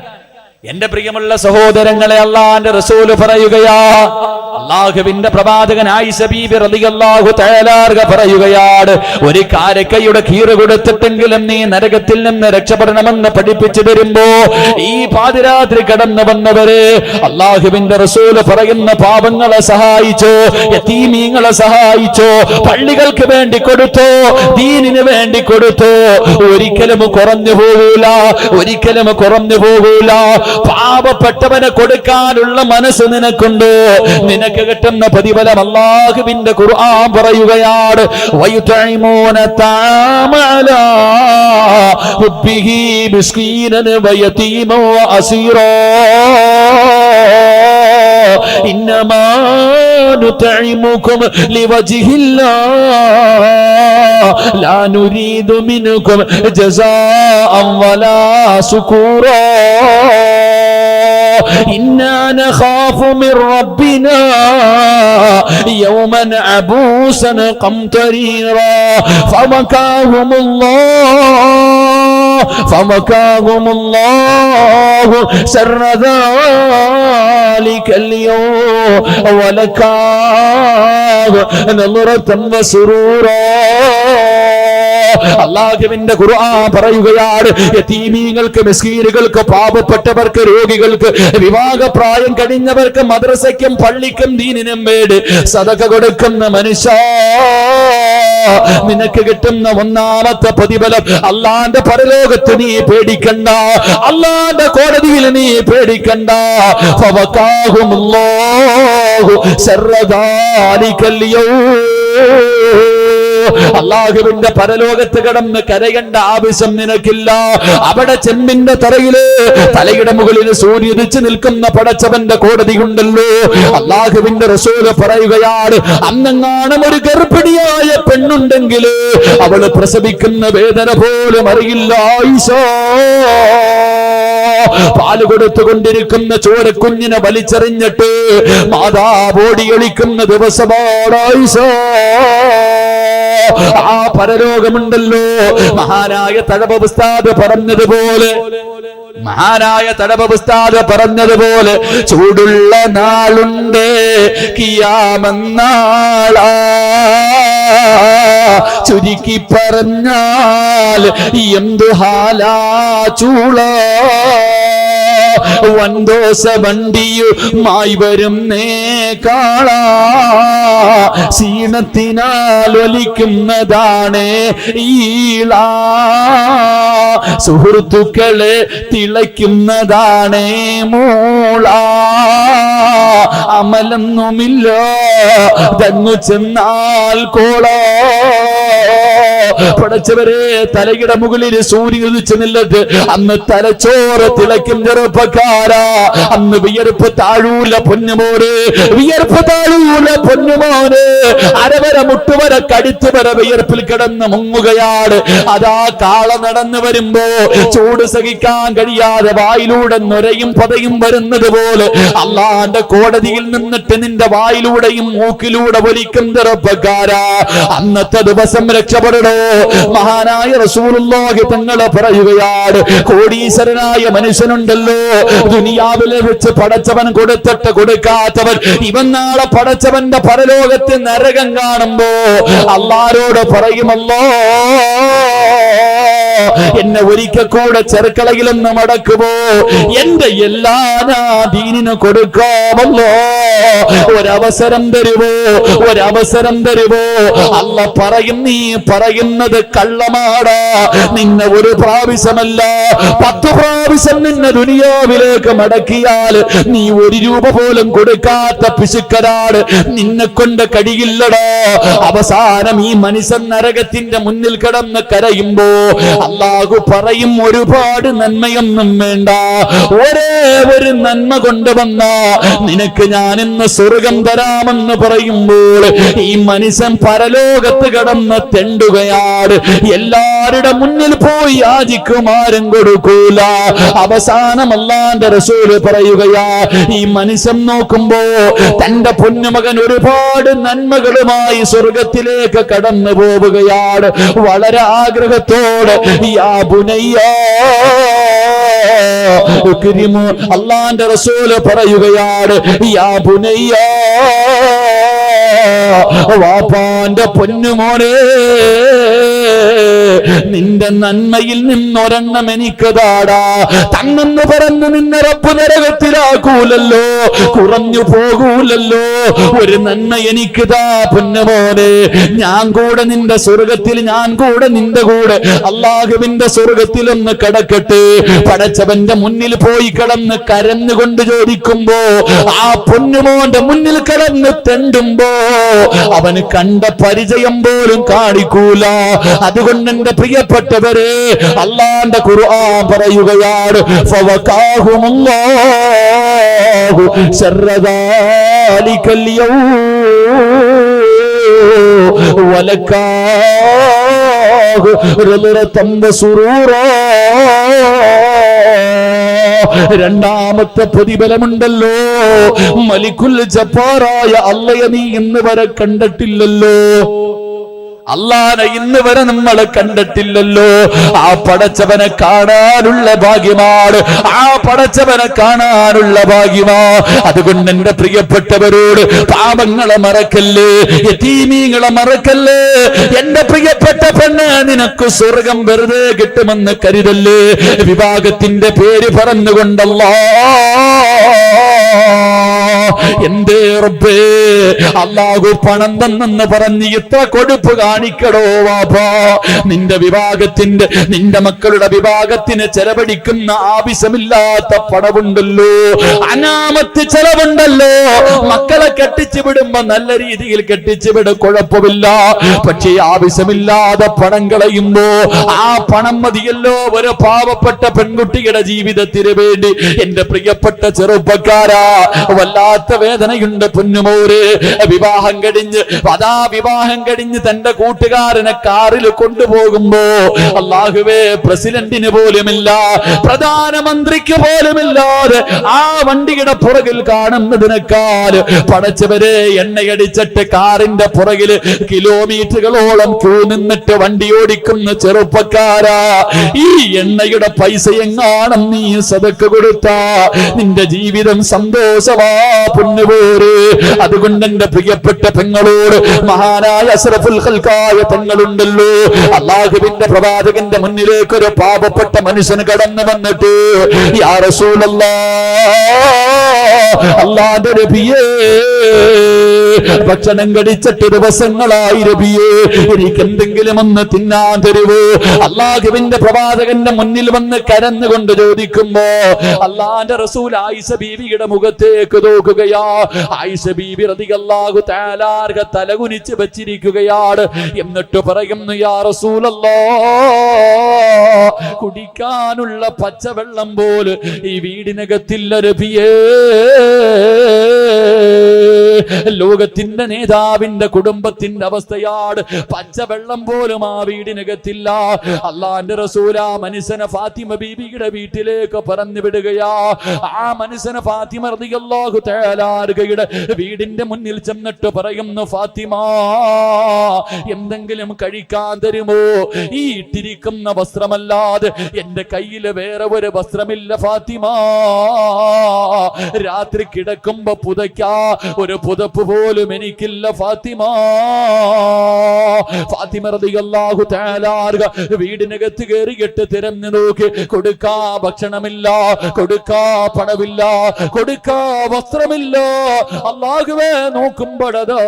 എന്റെ പ്രിയമുള്ള സഹോദരങ്ങളെ, അള്ളാന്റെ റസൂല് പറയുകയാ, അള്ളാഹുവിന്റെ പ്രവാചകൻ ആയിഷ ബീബി റളിയല്ലാഹു തആല പറയുകയാണ്, ഒരു കാരക്കയുടെ കീറ് കൊടുത്തിട്ടെങ്കിലും നീ നരകത്തിൽ നിന്ന് രക്ഷപ്പെടണമെന്ന് പഠിപ്പിച്ചു തരുമ്പോ ഈ പാതിരാത്രി കടന്നു വന്നവര് അള്ളാഹുവിന്റെ റസൂല് പറയുന്ന പാവങ്ങളെ സഹായിച്ചോ, യതീമീങ്ങളെ സഹായിച്ചോ, പള്ളികൾക്ക് വേണ്ടി കൊടുത്തോ, ദീനിന് വേണ്ടി കൊടുത്തോ, ഒരിക്കലും കുറഞ്ഞു പോകൂല. പാവപ്പെട്ടവനെ കൊടുക്കാനുള്ള മനസ്സ് നിനക്കുണ്ട്, നിനക്ക് കിട്ടുന്ന പ്രതിഫലം അല്ലാഹുവിന്റെ ഖുർആൻ പറയുകയാണ്, വയുതഇമൂന തഅമല ഹുബ്ബിഹി മിസ്കീനൻ വയതീമൻ വഅസീറാ ഇന്നമാ നുതഇമുകും ലിവജ്ഹില്ലാഹ് ലാ നുരീദു മിൻകും ജസാഅൻ വലാ ശുകൂറാ إنا نخاف من ربنا يوما عبوسا قمطريرا فوقاهم الله شر ذلك اليوم ولقاهم نظرة وسرورا. അല്ലാഹുവിന്റെ ഖുർആൻ പറയുകയാണ്, യതീമീങ്ങൾക്ക്, മിസ്കീനുകൾക്ക്, പാവപ്പെട്ടവർക്ക്, രോഗികൾക്ക്, വിവാഹപ്രായം കഴിഞ്ഞവർക്ക്, മദ്രസയ്ക്കും പള്ളിക്കും ദീനിനും വേണ്ടി സദഖ കൊടുക്കുന്ന മനുഷ്യ, നിനക്ക് കിട്ടുന്ന ഒന്നാമത്തെ പ്രതിഫലം അള്ളാന്റെ പരലോകത്ത് നീ പേടിക്കണ്ട, അള്ളാന്റെ കോടതിയിൽ നീ പേടിക്കണ്ട. ഫവഖാഹുമുല്ലാഹു ശർറ ദാലികൽ യൗം. അള്ളാഹുവിന്റെ പരലോകത്ത് കിടന്ന് കരയേണ്ട ആവശ്യം നിനക്കില്ല. അവിടെ ചെമ്മിന്റെ തലയുടെ മുകളിൽ സൂര്യദിച്ച് നിൽക്കുന്ന പടച്ചവന്റെ കോടതിയുണ്ടല്ലോ. അള്ളാഹുവിന്റെ റസൂല് പറയുകയാണ്, അന്നെങ്ങാനും ഒരു ഗർഭിണിയായ പെണ്ണുണ്ടെങ്കിൽ അവള് പ്രസവിക്കുന്ന വേദന പോലും അറിയില്ല. ആയിഷാ, പാല് കൊടുത്തുകൊണ്ടിരിക്കുന്ന ചോരക്കുഞ്ഞിനെ വലിച്ചെറിഞ്ഞിട്ട് മാതാവോടിയൊളിക്കുന്ന ദിവസമാണ് ആയിഷാ. ആ പരലോകമുണ്ടല്ലോ. മഹാനായ തഴവ ഉസ്താദ് പറഞ്ഞതുപോലെ ചൂടുള്ള നാളുണ്ട് കിയാമന്നാളാ, ചുരുക്കി പറഞ്ഞാൽ എന്ത് ഹാലാ ചൂള, വൻദോസ വണ്ടിയുമായി വരുന്നേ കാളാ, ക്ഷീണത്തിനാൽ ഒലിക്കുന്നതാണ് ഈള, സുഹൃത്തുക്കളെ തിളയ്ക്കുന്നതാണ് മൂള, അമലൊന്നുമില്ല തന്നു ചെന്നാൽ കോള. പടച്ചവരെ, തലയുടെ മുകളിൽ സൂര്യൻ ഉദിച്ചു നിന്നിട്ട് അന്ന് തലച്ചോറ് തിളയ്ക്കും ചെറുപ്പക്കാരാ. അന്ന് വിയർപ്പ് താഴൂല പൊന്നുമോന്, അരവര മുട്ടുവര കടുത്തു വര വിയർപ്പിൽ കിടന്ന് മുങ്ങുകയാണ്. അതാ കാള നടന്നു വരുമ്പോ ചൂട് സഹിക്കാൻ കഴിയാതെ വായിലൂടെ നൊരയും പതയും വരുന്നത് പോലെ അള്ളാന്റെ കോടതിയിൽ നിന്നിട്ട് നിന്റെ വായിലൂടെയും മൂക്കിലൂടെ വലിക്കും ചെറുപ്പക്കാരാ. അന്നത്തെ ദിവസം രക്ഷപ്പെടണോ? മഹാനായ റസൂലുള്ളാഹി തങ്ങളെ പറയുകയാണ്, കോടീശ്വരനായ മനുഷ്യനുണ്ടല്ലോ, ദുനിയാവിലെ വെച്ച് പടച്ചവൻ കൊടുത്തിട്ട് കൊടുക്കാത്തവൻ, ഇവൻ നാളെ പടച്ചവന്റെ പരലോകത്ത് നരകം കാണുമ്പോ അല്ലാഹുവോട് പറയുമല്ലോ, എന്നെ ഒരിക്കൽ കൂടെ ചെറുക്കളയിലൊന്ന് മടക്കുമോ, എന്റെ എല്ലാ ദീനിന് കൊടുക്കാമല്ലോ, ഒരവസരം തരുമോ, ഒരവസരം തരുമോ? അല്ല പറയും, നീ പറയുന്നത് കള്ളമാടാ, നിന്നെ ഒരു പ്രാവശ്യമല്ല 10 പ്രാവശ്യം നിന്നെ ദുനിയാവിലേക്ക് മടക്കിയാൽ നീ 1 രൂപ പോലും കൊടുക്കാത്ത പിശുക്കരാട്, നിന്നെ കൊണ്ട് കഴിയില്ലടാ. അവസാനം ഈ മനുഷ്യൻ നരകത്തിന്റെ മുന്നിൽ കിടന്ന് കരയുമ്പോ അല്ലാഹു പറയും, ഒരുപാട് നന്മയൊന്നും വേണ്ട, ഒരേ ഒരു നന്മ കൊണ്ടുവന്ന നിനക്ക് ഞാൻ ഇന്ന് സ്വർഗം തരാമെന്ന് പറയുമ്പോൾ ഈ മനുഷ്യൻ പരലോകത്ത് കടന്ന് തെണ്ടുകയാണ്. എല്ലാവരുടെ മുന്നിൽ പോയി യാചിക്കുമാരും കൊടുക്കൂല. അവസാനം അല്ലാഹുവിന്റെ റസൂല് പറയുകയാ, ഈ മനുഷ്യൻ നോക്കുമ്പോ തന്റെ പൊന്നുമകൻ ഒരുപാട് നന്മകളുമായി സ്വർഗത്തിലേക്ക് കടന്നു പോവുകയാണ്. വളരെ ആഗ്രഹത്തോടെ യാ ബുനയ്യ അല്ലാഹുവിന്റെ റസൂല് പറയുകയാണ്, യാ ബുനയ്യ, വാപ്പാന്റെ പൊന്നുമോനെ, നിന്റെ നന്മയിൽ നിന്നൊരെണ്ണം എനിക്ക് താടാ. തന്നെന്ന് പറഞ്ഞ് നിന്നെ റബ്ബ് നരകത്തിലാക്കൂലല്ലോ, കുറഞ്ഞു പോകൂലല്ലോ. ഒരു നന്മ എനിക്ക് താ പൊന്നുമോനെ, ഞാൻ കൂടെ നിന്റെ സ്വർഗത്തിൽ, ഞാൻ കൂടെ നിന്റെ കൂടെ അല്ലാഹുവിന്റെ സ്വർഗത്തിലൊന്ന് കിടക്കട്ടെ. പടച്ചവന്റെ മുന്നിൽ പോയി കിടന്ന് കരഞ്ഞുകൊണ്ട് ചോദിക്കുമ്പോ, ആ പൊന്നുമോന്റെ മുന്നിൽ കിടന്ന് തെണ്ടുമ്പോ അവന് കണ്ട പരിചയം പോലും കാണിക്കൂല. അതുകൊണ്ട് എന്റെ പ്രിയപ്പെട്ടവരെ, അല്ലാഹുവിന്റെ ഖുർആൻ പറയുകയാണ്, ഫവഖാഹുമുല്ലാഹു ശർറ ദാലികൽ യൗം വലക്കാഹു റളറതൻ വസുറൂറാ. രണ്ടാമത്തെ പ്രതിഫലമുണ്ടല്ലോ, മലിക്കുൽ ജബ്ബാറായ അല്ലാഹയെ നീ ഇന്ന് വരെ കണ്ടിട്ടില്ലല്ലോ, അല്ലാഹനെ ഇന്ന് വരെ നമ്മൾ കണ്ടിട്ടില്ലല്ലോ. ആ പടച്ചവനെ കാണാനുള്ള ഭാഗ്യമാണ്, ആ പടച്ചവനെ കാണാനുള്ള ഭാഗ്യമാ. അതുകൊണ്ട് എന്റെ പ്രിയപ്പെട്ടവരോട്, പാപങ്ങളെ മറക്കല്ലേ, യതീമീങ്ങളെ മറക്കല്ലേ. എന്റെ പ്രിയപ്പെട്ട പെണ്ണ്, നിനക്ക് സ്വർഗം വെറുതെ കിട്ടുമെന്ന് കരുതല്ലേ. വിഭാഗത്തിന്റെ പേര് പറഞ്ഞുകൊണ്ടല്ലോ, എന്തേ റബ്ബേ, അല്ലാഹു പണം തന്നെന്ന് പറഞ്ഞ് ഇത്ര കൊടുപ്പ് കാണിക്കടോ വാപ്പാ. നിന്റെ വിഭാഗത്തിന്റെ, നിന്റെ മക്കളുടെ വിഭാഗത്തിന് ചെലവഴിക്കുന്ന ആവശ്യമില്ലാത്ത പണമുണ്ടല്ലോ, അനാമത്ത് ചെലവുണ്ടല്ലോ. മക്കളെ കെട്ടിച്ചു വിടുമ്പോ നല്ല രീതിയിൽ കെട്ടിച്ചു വിടും, കുഴപ്പമില്ല. പക്ഷേ ആവശ്യമില്ലാതെ പണം കളയുമ്പോ ആ പണം മതിയല്ലോ ഒരു പാവപ്പെട്ട പെൺകുട്ടിയുടെ ജീവിതത്തിന് വേണ്ടി. എന്റെ പ്രിയപ്പെട്ട ചെറുപ്പക്കാരാ, വല്ലാത്ത വേദനയുണ്ട് പൊന്നുമോര്. വിവാഹം കഴിഞ്ഞ്, വിവാഹം കഴിഞ്ഞ് തന്റെ കൂട്ടുകാരനെ കാറിൽ കൊണ്ടുപോകുമ്പോ, അല്ലാഹുവേ, പ്രസിഡന്റിന് പോലുമില്ല, പ്രധാനമന്ത്രിക്ക് പോലുമില്ലാതെ ആ വണ്ടിയുടെ പുറകിൽ കാണുന്നതിനേക്കാൾ പടച്ചവരെ എണ്ണയടിച്ചിട്ട് കാറിന്റെ പുറകില് കിലോമീറ്ററുകളോളം ക്യൂ നിന്നിട്ട് വണ്ടി ഓടിക്കുന്ന ചെറുപ്പക്കാരാ, ഈ എണ്ണയുടെ പൈസ എങ്ങാണം നീ സദക്ക് കൊടുത്താ നിന്റെ ജീവിതം സന്തോഷമാ പൊന്നുപോര്. അതുകൊണ്ട് എന്റെ പ്രിയപ്പെട്ട പെങ്ങളോട്, മഹാനായ അസ്റഫുൽ ഖൽഖായ തങ്ങളുണ്ടല്ലോ, അല്ലാഹുവിന്റെ പ്രവാചകന്റെ മുന്നിലേക്ക് ഒരു പാപപ്പെട്ട മനുഷ്യൻ കടന്നു വന്നിട്ട്, യാ റസൂലല്ലാഹ്, അല്ലാഹുവിന്റെ നബിയേ, ഭക്ഷണം കഴിച്ചിട്ട് ദിവസങ്ങളായി നബിയേ, എനിക്ക് എന്തെങ്കിലും ഒന്ന് തിന്നാൻ തരുവോ? അല്ലാഹുവിന്റെ പ്രവാചകന്റെ മുന്നിൽ വന്ന് കരഞ്ഞുകൊണ്ട് ചോദിക്കുമ്പോ അല്ലാഹുവിന്റെ റസൂൽ ആയിഷ ബീവിയുടെ മുഖത്തേക്ക് നോക്കുകയാ. ആയിഷ ബീവി റളിയല്ലാഹു തആല അൻഹ തലകുനിച്ച് വെച്ചിരിക്കുകയാണ്. എന്നിട്ട് പറയുന്നു, യാ റസൂലല്ലാഹ്, കുടിക്കാനുള്ള പച്ചവെള്ളം പോലും ഈ വീടിനകത്തില്ല നബിയേ. ലോകത്തിന്റെ നേതാവിന്റെ കുടുംബത്തിന്റെ അവസ്ഥയാണ്. പച്ചവെള്ളം പോലും ആ വീടിനകത്തില്ല. അള്ളാന്റെ റസൂൽ ആ മനുഷ്യനെ ഫാത്തിമ ബീബിയുടെ വീട്ടിലേക്ക് പറഞ്ഞു വിടുകയാ. ആ മനുഷ്യനെ ഫാത്തിമ റളിയല്ലാഹു തആല അൻഹയുടെ വീടിന്റെ മുന്നിൽ ചെന്നിട്ട് പറയുന്നു, ഫാത്തിമ, എന്തെങ്കിലും കഴിക്കാൻ തരുമോ? ഈ ഇട്ടിരിക്കുന്ന വസ്ത്രമല്ലാതെ എന്റെ കയ്യിൽ വേറെ ഒരു വസ്ത്രമില്ല ഫാത്തിമ. രാത്രി കിടക്കുമ്പോ പുതയ്ക്കാ ഒരു പുതപ്പ് പോലും എനിക്കില്ല ഫാത്തിമ. ഫാത്തിമ റളിയല്ലാഹു തആല വീടിനകത്ത് കയറിയിട്ട് തിരഞ്ഞു നോക്കി. കൊടുക്കാ ഭക്ഷണമില്ല, കൊടുക്കാ പണമില്ല, കൊടുക്കാ വസ്ത്രമില്ല. അല്ലാഹുവേ, നോക്കുമ്പോഴതാ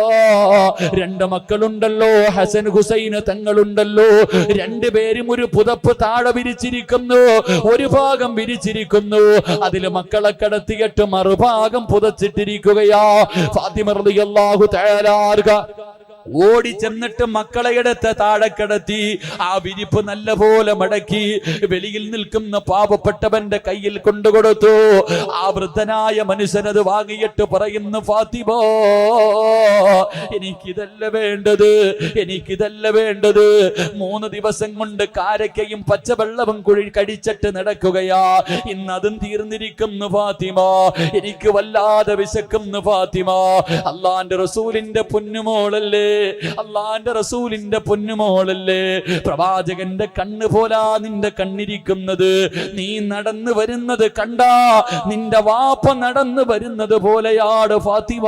രണ്ട് മക്കളുണ്ടല്ലോ, ഹസൻ ഹുസൈൻ തങ്ങളുണ്ടല്ലോ. രണ്ടുപേരും ഒരു പുതപ്പ് താഴെ വിരിച്ചിരിക്കുന്നു. ഒരു ഭാഗം വിരിച്ചിരിക്കുന്നു, അതില് മക്കളെ കടത്തിയിട്ട് മറുഭാഗം പുതച്ചിട്ടിരിക്കുകയാ. ഫാത്തിമ റളിയല്ലാഹു തആല ഓടി ചെന്നിട്ട് മക്കളെ എടുത്ത് താഴെ കിടത്തി. ആ വിരിപ്പ് നല്ലപോലെ മടക്കി വെളിയിൽ നിൽക്കുന്ന പാവപ്പെട്ടവന്റെ കയ്യിൽ കൊണ്ടുകൊടുത്തു. ആ വൃദ്ധനായ മനുഷ്യനത് വാങ്ങിയിട്ട് പറയുന്നു, ഫാത്തിമ, എനിക്കിതല്ല വേണ്ടത്, എനിക്കിതല്ല വേണ്ടത്. 3 ദിവസം കൊണ്ട് കാരക്കയും പച്ചവെള്ളവും കഴിച്ചിട്ട് നടക്കുകയാ. ഇന്ന് അതും തീർന്നിരിക്കുന്നു ഫാത്തിമ. എനിക്ക് വല്ലാതെ വിശക്കുന്നു ഫാത്തിമ. അള്ളാന്റെ റസൂലിന്റെ പൊന്നുമോളല്ലേ, അള്ളാന്റെ റസൂലിന്റെ പൊന്നുമോളല്ലേ. പ്രവാചകന്റെ കണ്ണ് പോലാ നിന്റെ കണ്ണിരിക്കുന്നത്. നീ നടന്നു വരുന്നത് കണ്ടാ നിന്റെ വാപ്പ നടന്നു വരുന്നത് പോലെയാണ് ഫാത്തിമ.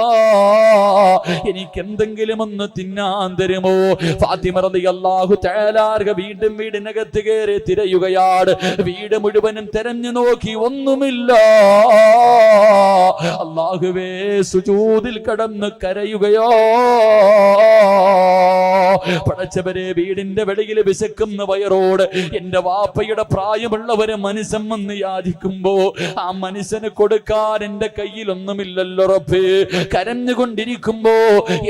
എനിക്ക് എന്തെങ്കിലും ഒന്ന് തിന്നാൻ തരുമോ? ഫാത്തിമ റളിയല്ലാഹു തആല വീണ്ടും വീടിനകത്ത് കയറി തിരയുകയാണ്. വീട് മുഴുവനും തെരഞ്ഞു നോക്കി, ഒന്നുമില്ല. അല്ലാഹുവേ, സുജൂദിൽ കടന്ന് കരയുകയോ. പടച്ചവരെ, വീടിന്റെ വെളിയിൽ വിശക്കുന്ന വയറോട് എന്റെ വാപ്പയുടെ പ്രായമുള്ളവരെ മനുഷ്യൻ വന്ന് യാചിക്കുമ്പോ ആ മനുഷ്യന് കൊടുക്കാൻ എന്റെ കയ്യിലൊന്നുമില്ലല്ലോ റബ്ബേ. കരഞ്ഞുകൊണ്ടിരിക്കുമ്പോ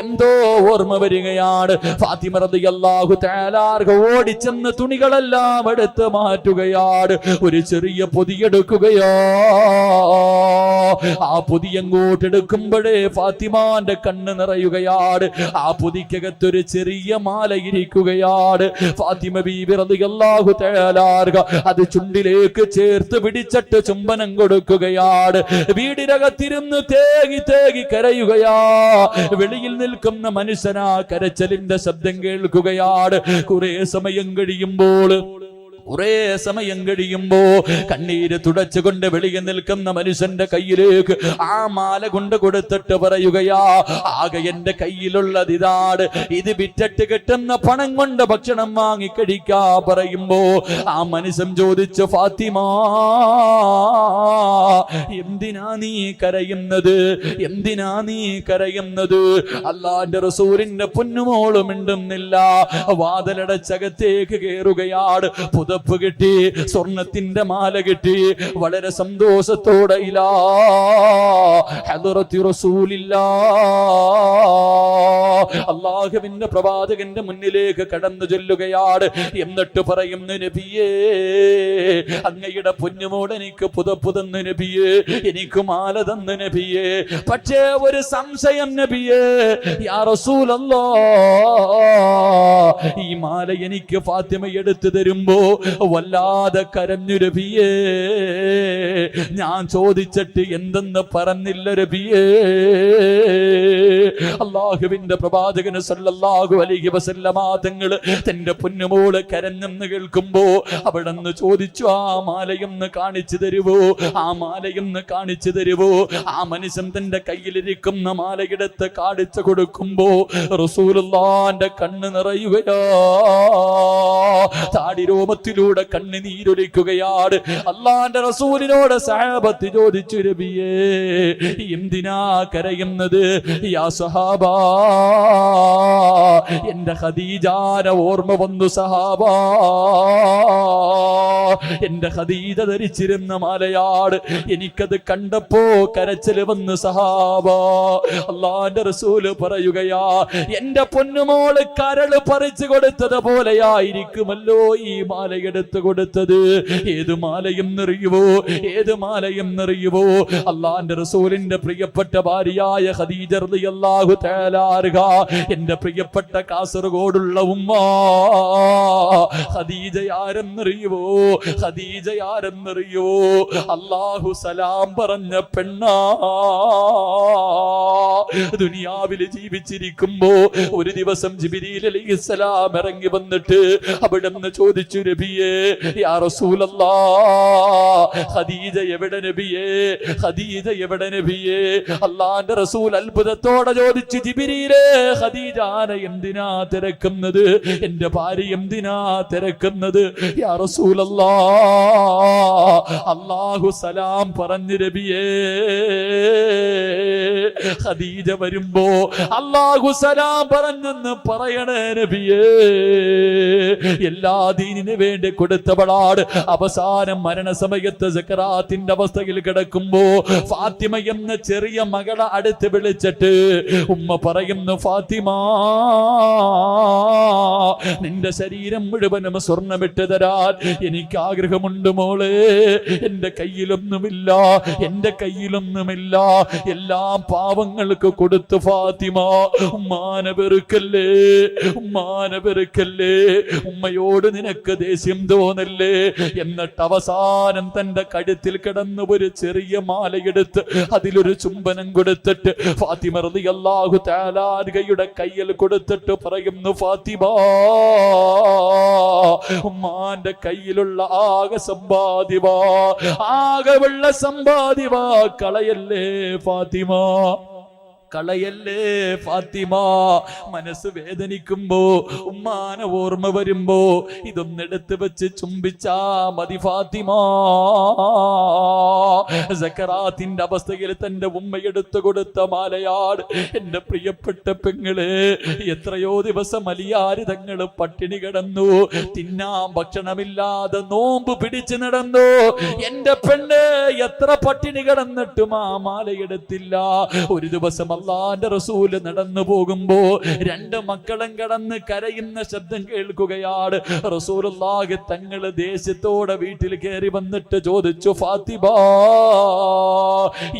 എന്തോ ഓർമ്മ വരികയാണ്. ഫാത്തിമ റളിയല്ലാഹു തആല ഓടിച്ചെന്ന് തുണികളെല്ലാം എടുത്ത് മാറ്റുകയാണ്. ഒരു ചെറിയ പൊതിയെടുക്കുകയോ. ആ പൊതി അങ്ങോട്ട് എടുക്കുമ്പോഴേ ഫാത്തിമാന്റെ കണ്ണ് നിറയുകയാണ്. ആ പൊതിക്കകത്തൊരു ചെറിയ മാല ഇരിക്കുകയാണ്. ഫാത്തിമ ബീബി റളിയല്ലാഹു തആല അത് ചുണ്ടിലേക്ക് ചേർത്ത് പിടിച്ചിട്ട് ചുംബനം കൊടുക്കുകയാണ്. വീടിനകത്തിരുന്ന് തേങ്ങി തേങ്ങി കരയുകയാ. വെളിയിൽ നിൽക്കുന്ന മനുഷ്യനാ കരച്ചലിന്റെ ശബ്ദം കേൾക്കുകയാണ്. കുറെ സമയം കഴിയുമ്പോ കണ്ണീര് തുടച്ചുകൊണ്ട് വെളിയിൽ നിൽക്കുന്ന മനുഷ്യന്റെ കയ്യിലേക്ക് ആ മാല കൊണ്ട് കൊടുത്തിട്ട് പറയുകയാ, ആകെ എന്റെ കയ്യിലുള്ളത് ഇതാണ്, ഇത് വിറ്റിട്ട് കിട്ടുന്ന പണം കൊണ്ട് ഭക്ഷണം വാങ്ങി കഴിക്കാ പറയുമ്പോ ആ മനുഷ്യൻ ചോദിച്ചു, ഫാത്തിമ, എന്തിനാ നീ കരയുന്നത്? എന്തിനാ നീ കരയുന്നത്? അല്ലാഹുവിന്റെ റസൂലിന്റെ പൊന്നുമോള് മിണ്ടുന്നില്ല. വാതിലടച്ചകത്തേക്ക് കയറുകയാണ്. പുതപ്പ് കിട്ടി, സ്വർണത്തിന്റെ മാല കിട്ടി. വളരെ സന്തോഷത്തോടെ ഇലാ ഹദ്റത്തി റസൂലില്ലാഹ് അല്ലാഹുവിന്റെ പ്രവാചകന്റെ മുന്നിലേക്ക് കടന്നു ചെല്ലുകയാണ്. എന്നിട്ട് പറയുന്നു, നബിയേ, അങ്ങയുടെ പൊന്നുമോട് എനിക്ക് പുതപ്പ് തന്നു നബിയേ, എനിക്ക് മാല തന്നു നബിയേ. പക്ഷേ ഒരു സംശയം നബിയേ, യാ റസൂലല്ലാഹ്, ഈ മാല എനിക്ക് ഫാത്തിമ എടുത്തു തരുമ്പോ വല്ലാതെ കരഞ്ഞു നബിയേ. ഞാൻ ചോദിച്ചിട്ട് എന്തെന്ന് പറഞ്ഞില്ല നബിയേ. അല്ലാഹുവിന്റെ പ്രവാചകന് സല്ലല്ലാഹു അലൈഹി വസല്ലമ തങ്ങൾ തന്റെ പൊന്നുമോള് കരഞ്ഞെന്ന് കേൾക്കുമ്പോ അവിടെന്ന് ചോദിച്ചു, ആ മാലയൊന്ന് കാണിച്ചു തരുവോ? ആ മാലയൊന്ന് കാണിച്ചു തരുവോ? ആ മനുഷ്യൻ തന്റെ കയ്യിലിരിക്കുന്ന മാലയെടുത്ത് കാണിച്ചു കൊടുക്കുമ്പോ റസൂലുള്ളാഹിന്റെ കണ്ണ് നിറയുകയാ. താടി രോമത്തിലൂടെ കണ്ണുനീരൊലിക്കുകയാണ്. അല്ലാഹുവിന്റെ റസൂലിനോട് സഹാബത്ത് ചോദിച്ചു, നബിയേ, എന്തിനാ കരയുന്നത്? യാ സഹാബാ, എന്റെ ഖദീജാനെ ഓർമ്മ വന്നു സഹാബാ. എന്റെ ഖദീജ ധരിച്ചിരുന്ന മാലയാട്, എനിക്കത് കണ്ടപ്പോ കരച്ചില് വന്ന് സഹാബാ. അല്ലാഹുവിന്റെ റസൂല് പറയുകയാ, എന്റെ പൊന്നുമോള് കരള് പറിച്ചു കൊടുത്തത് പോലെയായിരിക്കുമല്ലോ ഈ മാലയെടുത്ത് കൊടുത്തത്. ഏത് മാലയെന്നറിയുവോ? ഏത് മാലയെന്നറിയുവോ? അള്ളാന്റെ റസൂലിന്റെ പ്രിയപ്പെട്ട ഭാര്യയായ ഖദീജ റളിയല്ലാഹു തആല അൻഹ, എന്റെ പ്രിയപ്പെട്ട കാസർഗോഡുള്ള ഉമ്മ ഖദീജ ആരെന്നറിയുവോ? ഖദീജ ആരെന്നറിയുവോ? അല്ലാഹു സലാം പറഞ്ഞ പെണ്ണാ. ദുനിയാവിൽ ജീവിച്ചിരിക്കുമ്പോ ഒരു ദിവസം ജിബ്രീൽ അലൈഹിസ്സലാം ഇറങ്ങി വന്നിട്ട് അവിടുന്ന് ചോദിച്ചു, നബിയേ, യാ റസൂലല്ലാഹ്, ഖദീജ എവിടെ നബിയേ? ഖദീജ എവിടെ നബിയേ? അല്ലാഹുവിന്റെ റസൂൽ അത്ഭുതത്തോടെ ചോദിച്ചു, ജിബ്രീലേ, ഖദീജാനെ എന്തിനാ തിരക്കുന്നത്? എന്റെ ഭാര്യ എന്തിനാ തിരക്കുന്നത്? യാ റസൂലല്ലാഹ്, അല്ലാഹു സലാം പറഞ്ഞു നബിയേ, ഖദീജ വരുമ്പോ അല്ലാഹു സലാം പറഞ്ഞെന്ന് പറയണേ നബിയേ. എല്ലാ ദീനിനു വേണ്ടി കൊടുത്തവളാട് അവസാനം മരണസമയത്ത് സക്കറാത്തിന്റെ അവസ്ഥയിൽ കിടക്കുമ്പോ ഫാത്തിമ എന്ന ചെറിയ മകളെ അടുത്ത് വിളിച്ചിട്ട് ഉമ്മ പറയുന്നു, ഫാത്തിമ, നിന്റെ ശരീരം മുഴുവനും സ്വർണ്ണമിട്ട് തരാൻ എനിക്ക് ആഗ്രഹമുണ്ട് മോളെ. എന്റെ കയ്യിലൊന്നുമില്ല, എന്റെ കയ്യിലൊന്നുമില്ല, എല്ലാം പാവങ്ങൾക്ക് കൊടുത്തു ഫാത്തിമ. ഉമ്മാനെ വെറുക്കല്ലേ, ഉമ്മാനെ വെറുക്കല്ലേ, ഉമ്മയോട് നിനക്ക് ദേഷ്യം തോന്നല്ലേ? എന്നിട്ട് അവസാനം തന്റെ കഴുത്തിൽ കിടന്ന് ഒരു ചെറിയ മാലയെടുത്ത് അതിലൊരു ചുംബനം കൊടുത്തിട്ട് ഫാത്തിമ റളിയല്ലാഹു തആല അൻഹയുടെ കയ്യിൽ കൊടുത്തിട്ട് പറയുന്നു, ഫാത്തിമ, ഉമ്മാന്റെ കയ്യിലുള്ള ആകെ സമ്പാദ്യവാ, ആകെ ഉള്ള സമ്പാദ്യവാ, കളയല്ലേ ഫാത്തിമ, കളയല്ലേ ഫാത്തിമ. മനസ്സ് വേദനിക്കുമ്പോ, ഉമ്മാനെ ഓർമ്മ വരുമ്പോ ഇതൊന്നെടുത്ത് വെച്ച് ചുംബിച്ചാ മതി ഫാത്തിമ. സക്കറാത്തിന്റെ അവസ്ഥയിൽ തന്റെ ഉമ്മയെടുത്തു കൊടുത്ത മാലയാട് എന്റെ പ്രിയപ്പെട്ട പെങ്ങള്. എത്രയോ ദിവസം അലിയാര് തങ്ങള് പട്ടിണി കിടന്നു, തിന്നാൻ ഭക്ഷണമില്ലാതെ നോമ്പ് പിടിച്ചു നടന്നു. എന്റെ പെണ്ണ് എത്ര പട്ടിണി കിടന്നിട്ടും ആ മാലയെടുത്തില്ല. ഒരു ദിവസം അല്ലാഹുവിന്റെ റസൂൽ നടന്നു പോകുമ്പോ രണ്ട് മക്കളും കടന്ന് കരയുന്ന ശബ്ദം കേൾക്കുകയാണ്. റസൂലുള്ളാഹി തങ്ങൾ ദേശത്തോടെ വീട്ടിൽ കയറി വന്നിട്ട് ചോദിച്ചു, ഫാത്തിമ,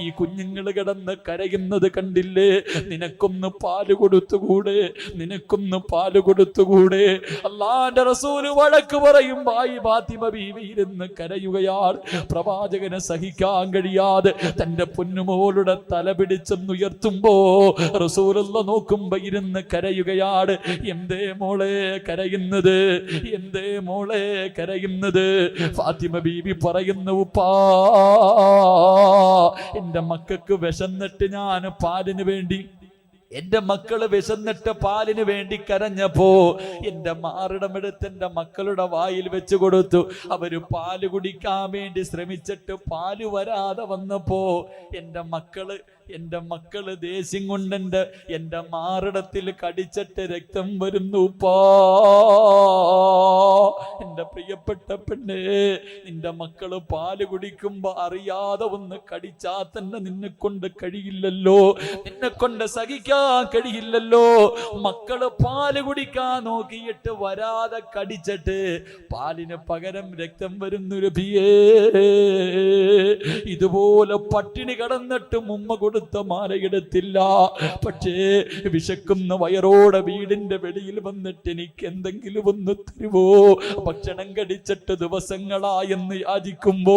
ഈ കുഞ്ഞുങ്ങൾ കിടന്ന് കരയുന്നത് കണ്ടില്ലേ? നിനക്കൊന്ന് പാല് കൊടുത്തുകൂടെ? നിനക്കൊന്ന് പാല് കൊടുത്തുകൂടെ? അല്ലാഹുവിന്റെ റസൂൽ വഴക്ക് പറയുമ്പോ ഈ ഫാത്തിമ ബീവി ഇരുന്ന് കരയുകയാണ്. പ്രവാചകനെ സഹിക്കാൻ കഴിയാതെ തന്റെ പൊന്നുമോളുടെ തല പിടിച്ചെന്നുയർത്തുമ്പോ റസൂലുള്ള നോക്കുമ്പോ ഇരുന്ന് കരയുകയാണ്. എന്തേ മോളെ കരയുന്നത്? എന്തേ മോളെ കരയുന്നത്? ഫാത്തിമ ബീബി പറയുന്നു, ഉപ്പാ, എന്റെ മക്കൾക്ക് വിശന്നിട്ട് ഞാൻ പാലിന് വേണ്ടി, എന്റെ മക്കള് വിശന്നിട്ട് പാലിന് വേണ്ടി കരഞ്ഞപ്പോ എന്റെ മാറിടമെടുത്ത് എന്റെ മക്കളുടെ വായിൽ വെച്ച് കൊടുത്തു. അവര് പാല് കുടിക്കാൻ വേണ്ടി ശ്രമിച്ചിട്ട് പാല് വരാതെ വന്നപ്പോ എന്റെ മക്കള് ദേഷ്യം കൊണ്ട് എന്റെ മാറിടത്തിൽ കടിച്ചിട്ട് രക്തം വരുന്നു. ഉപ്പാ, എന്റെ പ്രിയപ്പെട്ട പെണ്ണേ, നിന്റെ മക്കള് പാല് കുടിക്കുമ്പോ അറിയാതെ ഒന്ന് കടിച്ചാ തന്നെ നിന്നെ കൊണ്ട് കഴിയില്ലല്ലോ, നിന്നെ കൊണ്ട് സഹിക്കാൻ കഴിയില്ലല്ലോ. മക്കള് പാല് കുടിക്കാൻ നോക്കിയിട്ട് വരാതെ കടിച്ചിട്ട് പാലിന് പകരം രക്തം വരുന്നു നബിയേ. ഇതുപോലെ പട്ടിണി കടന്നിട്ടും ഉമ്മ കൊടുത്ത മാലയെടുത്തില്ല. പക്ഷേ വിശക്കുന്ന വയറോടെ വീടിന്റെ വെളിയിൽ വന്നിട്ട് എനിക്ക് എന്തെങ്കിലും ഒന്ന് തരുവോ, ഭക്ഷണം കടിച്ചിട്ട് ദിവസങ്ങളായെന്ന് യാചിക്കുമ്പോ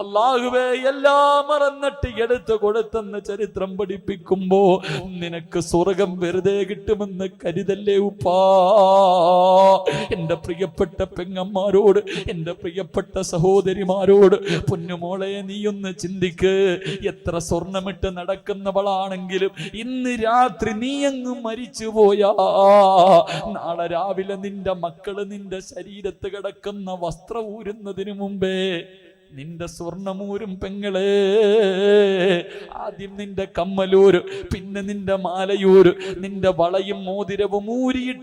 അല്ലാഹുവേ എല്ലാം മറന്നിട്ട് എടുത്തു കൊടുത്തെന്ന് ചരിത്രം പഠിപ്പിക്കുമ്പോ നിനക്ക് സ്വർഗം വെറുതെ കിട്ടുമെന്ന് കരുതല്ലേ ഉപ്പാ. എന്റെ പ്രിയപ്പെട്ട പെങ്ങന്മാരോട്, എന്റെ പ്രിയപ്പെട്ട സഹോദരിമാരോട്, പൊന്നുമോളെ നീയൊന്ന് ചിന്തിക്ക്. എത്ര സ്വർണമിട്ട് നടക്കുന്നവളാണെങ്കിലും ഇന്ന് രാത്രി നീ അങ്ങ് മരിച്ചു പോയാ നാളെ രാവിലെ നിന്റെ മക്കള് നിന്റെ ശരീരത്ത് കിടക്കുന്ന വസ്ത്രം ഊരുന്നതിന് മുമ്പേ നിന്റെ സ്വർണ്ണമൂരും പെങ്ങളെ. ആദ്യം നിന്റെ കമ്മലൂര്, പിന്നെ നിന്റെ മാലയൂര്, നിന്റെ വളയും മോതിരവും ഊരിയിട്ട്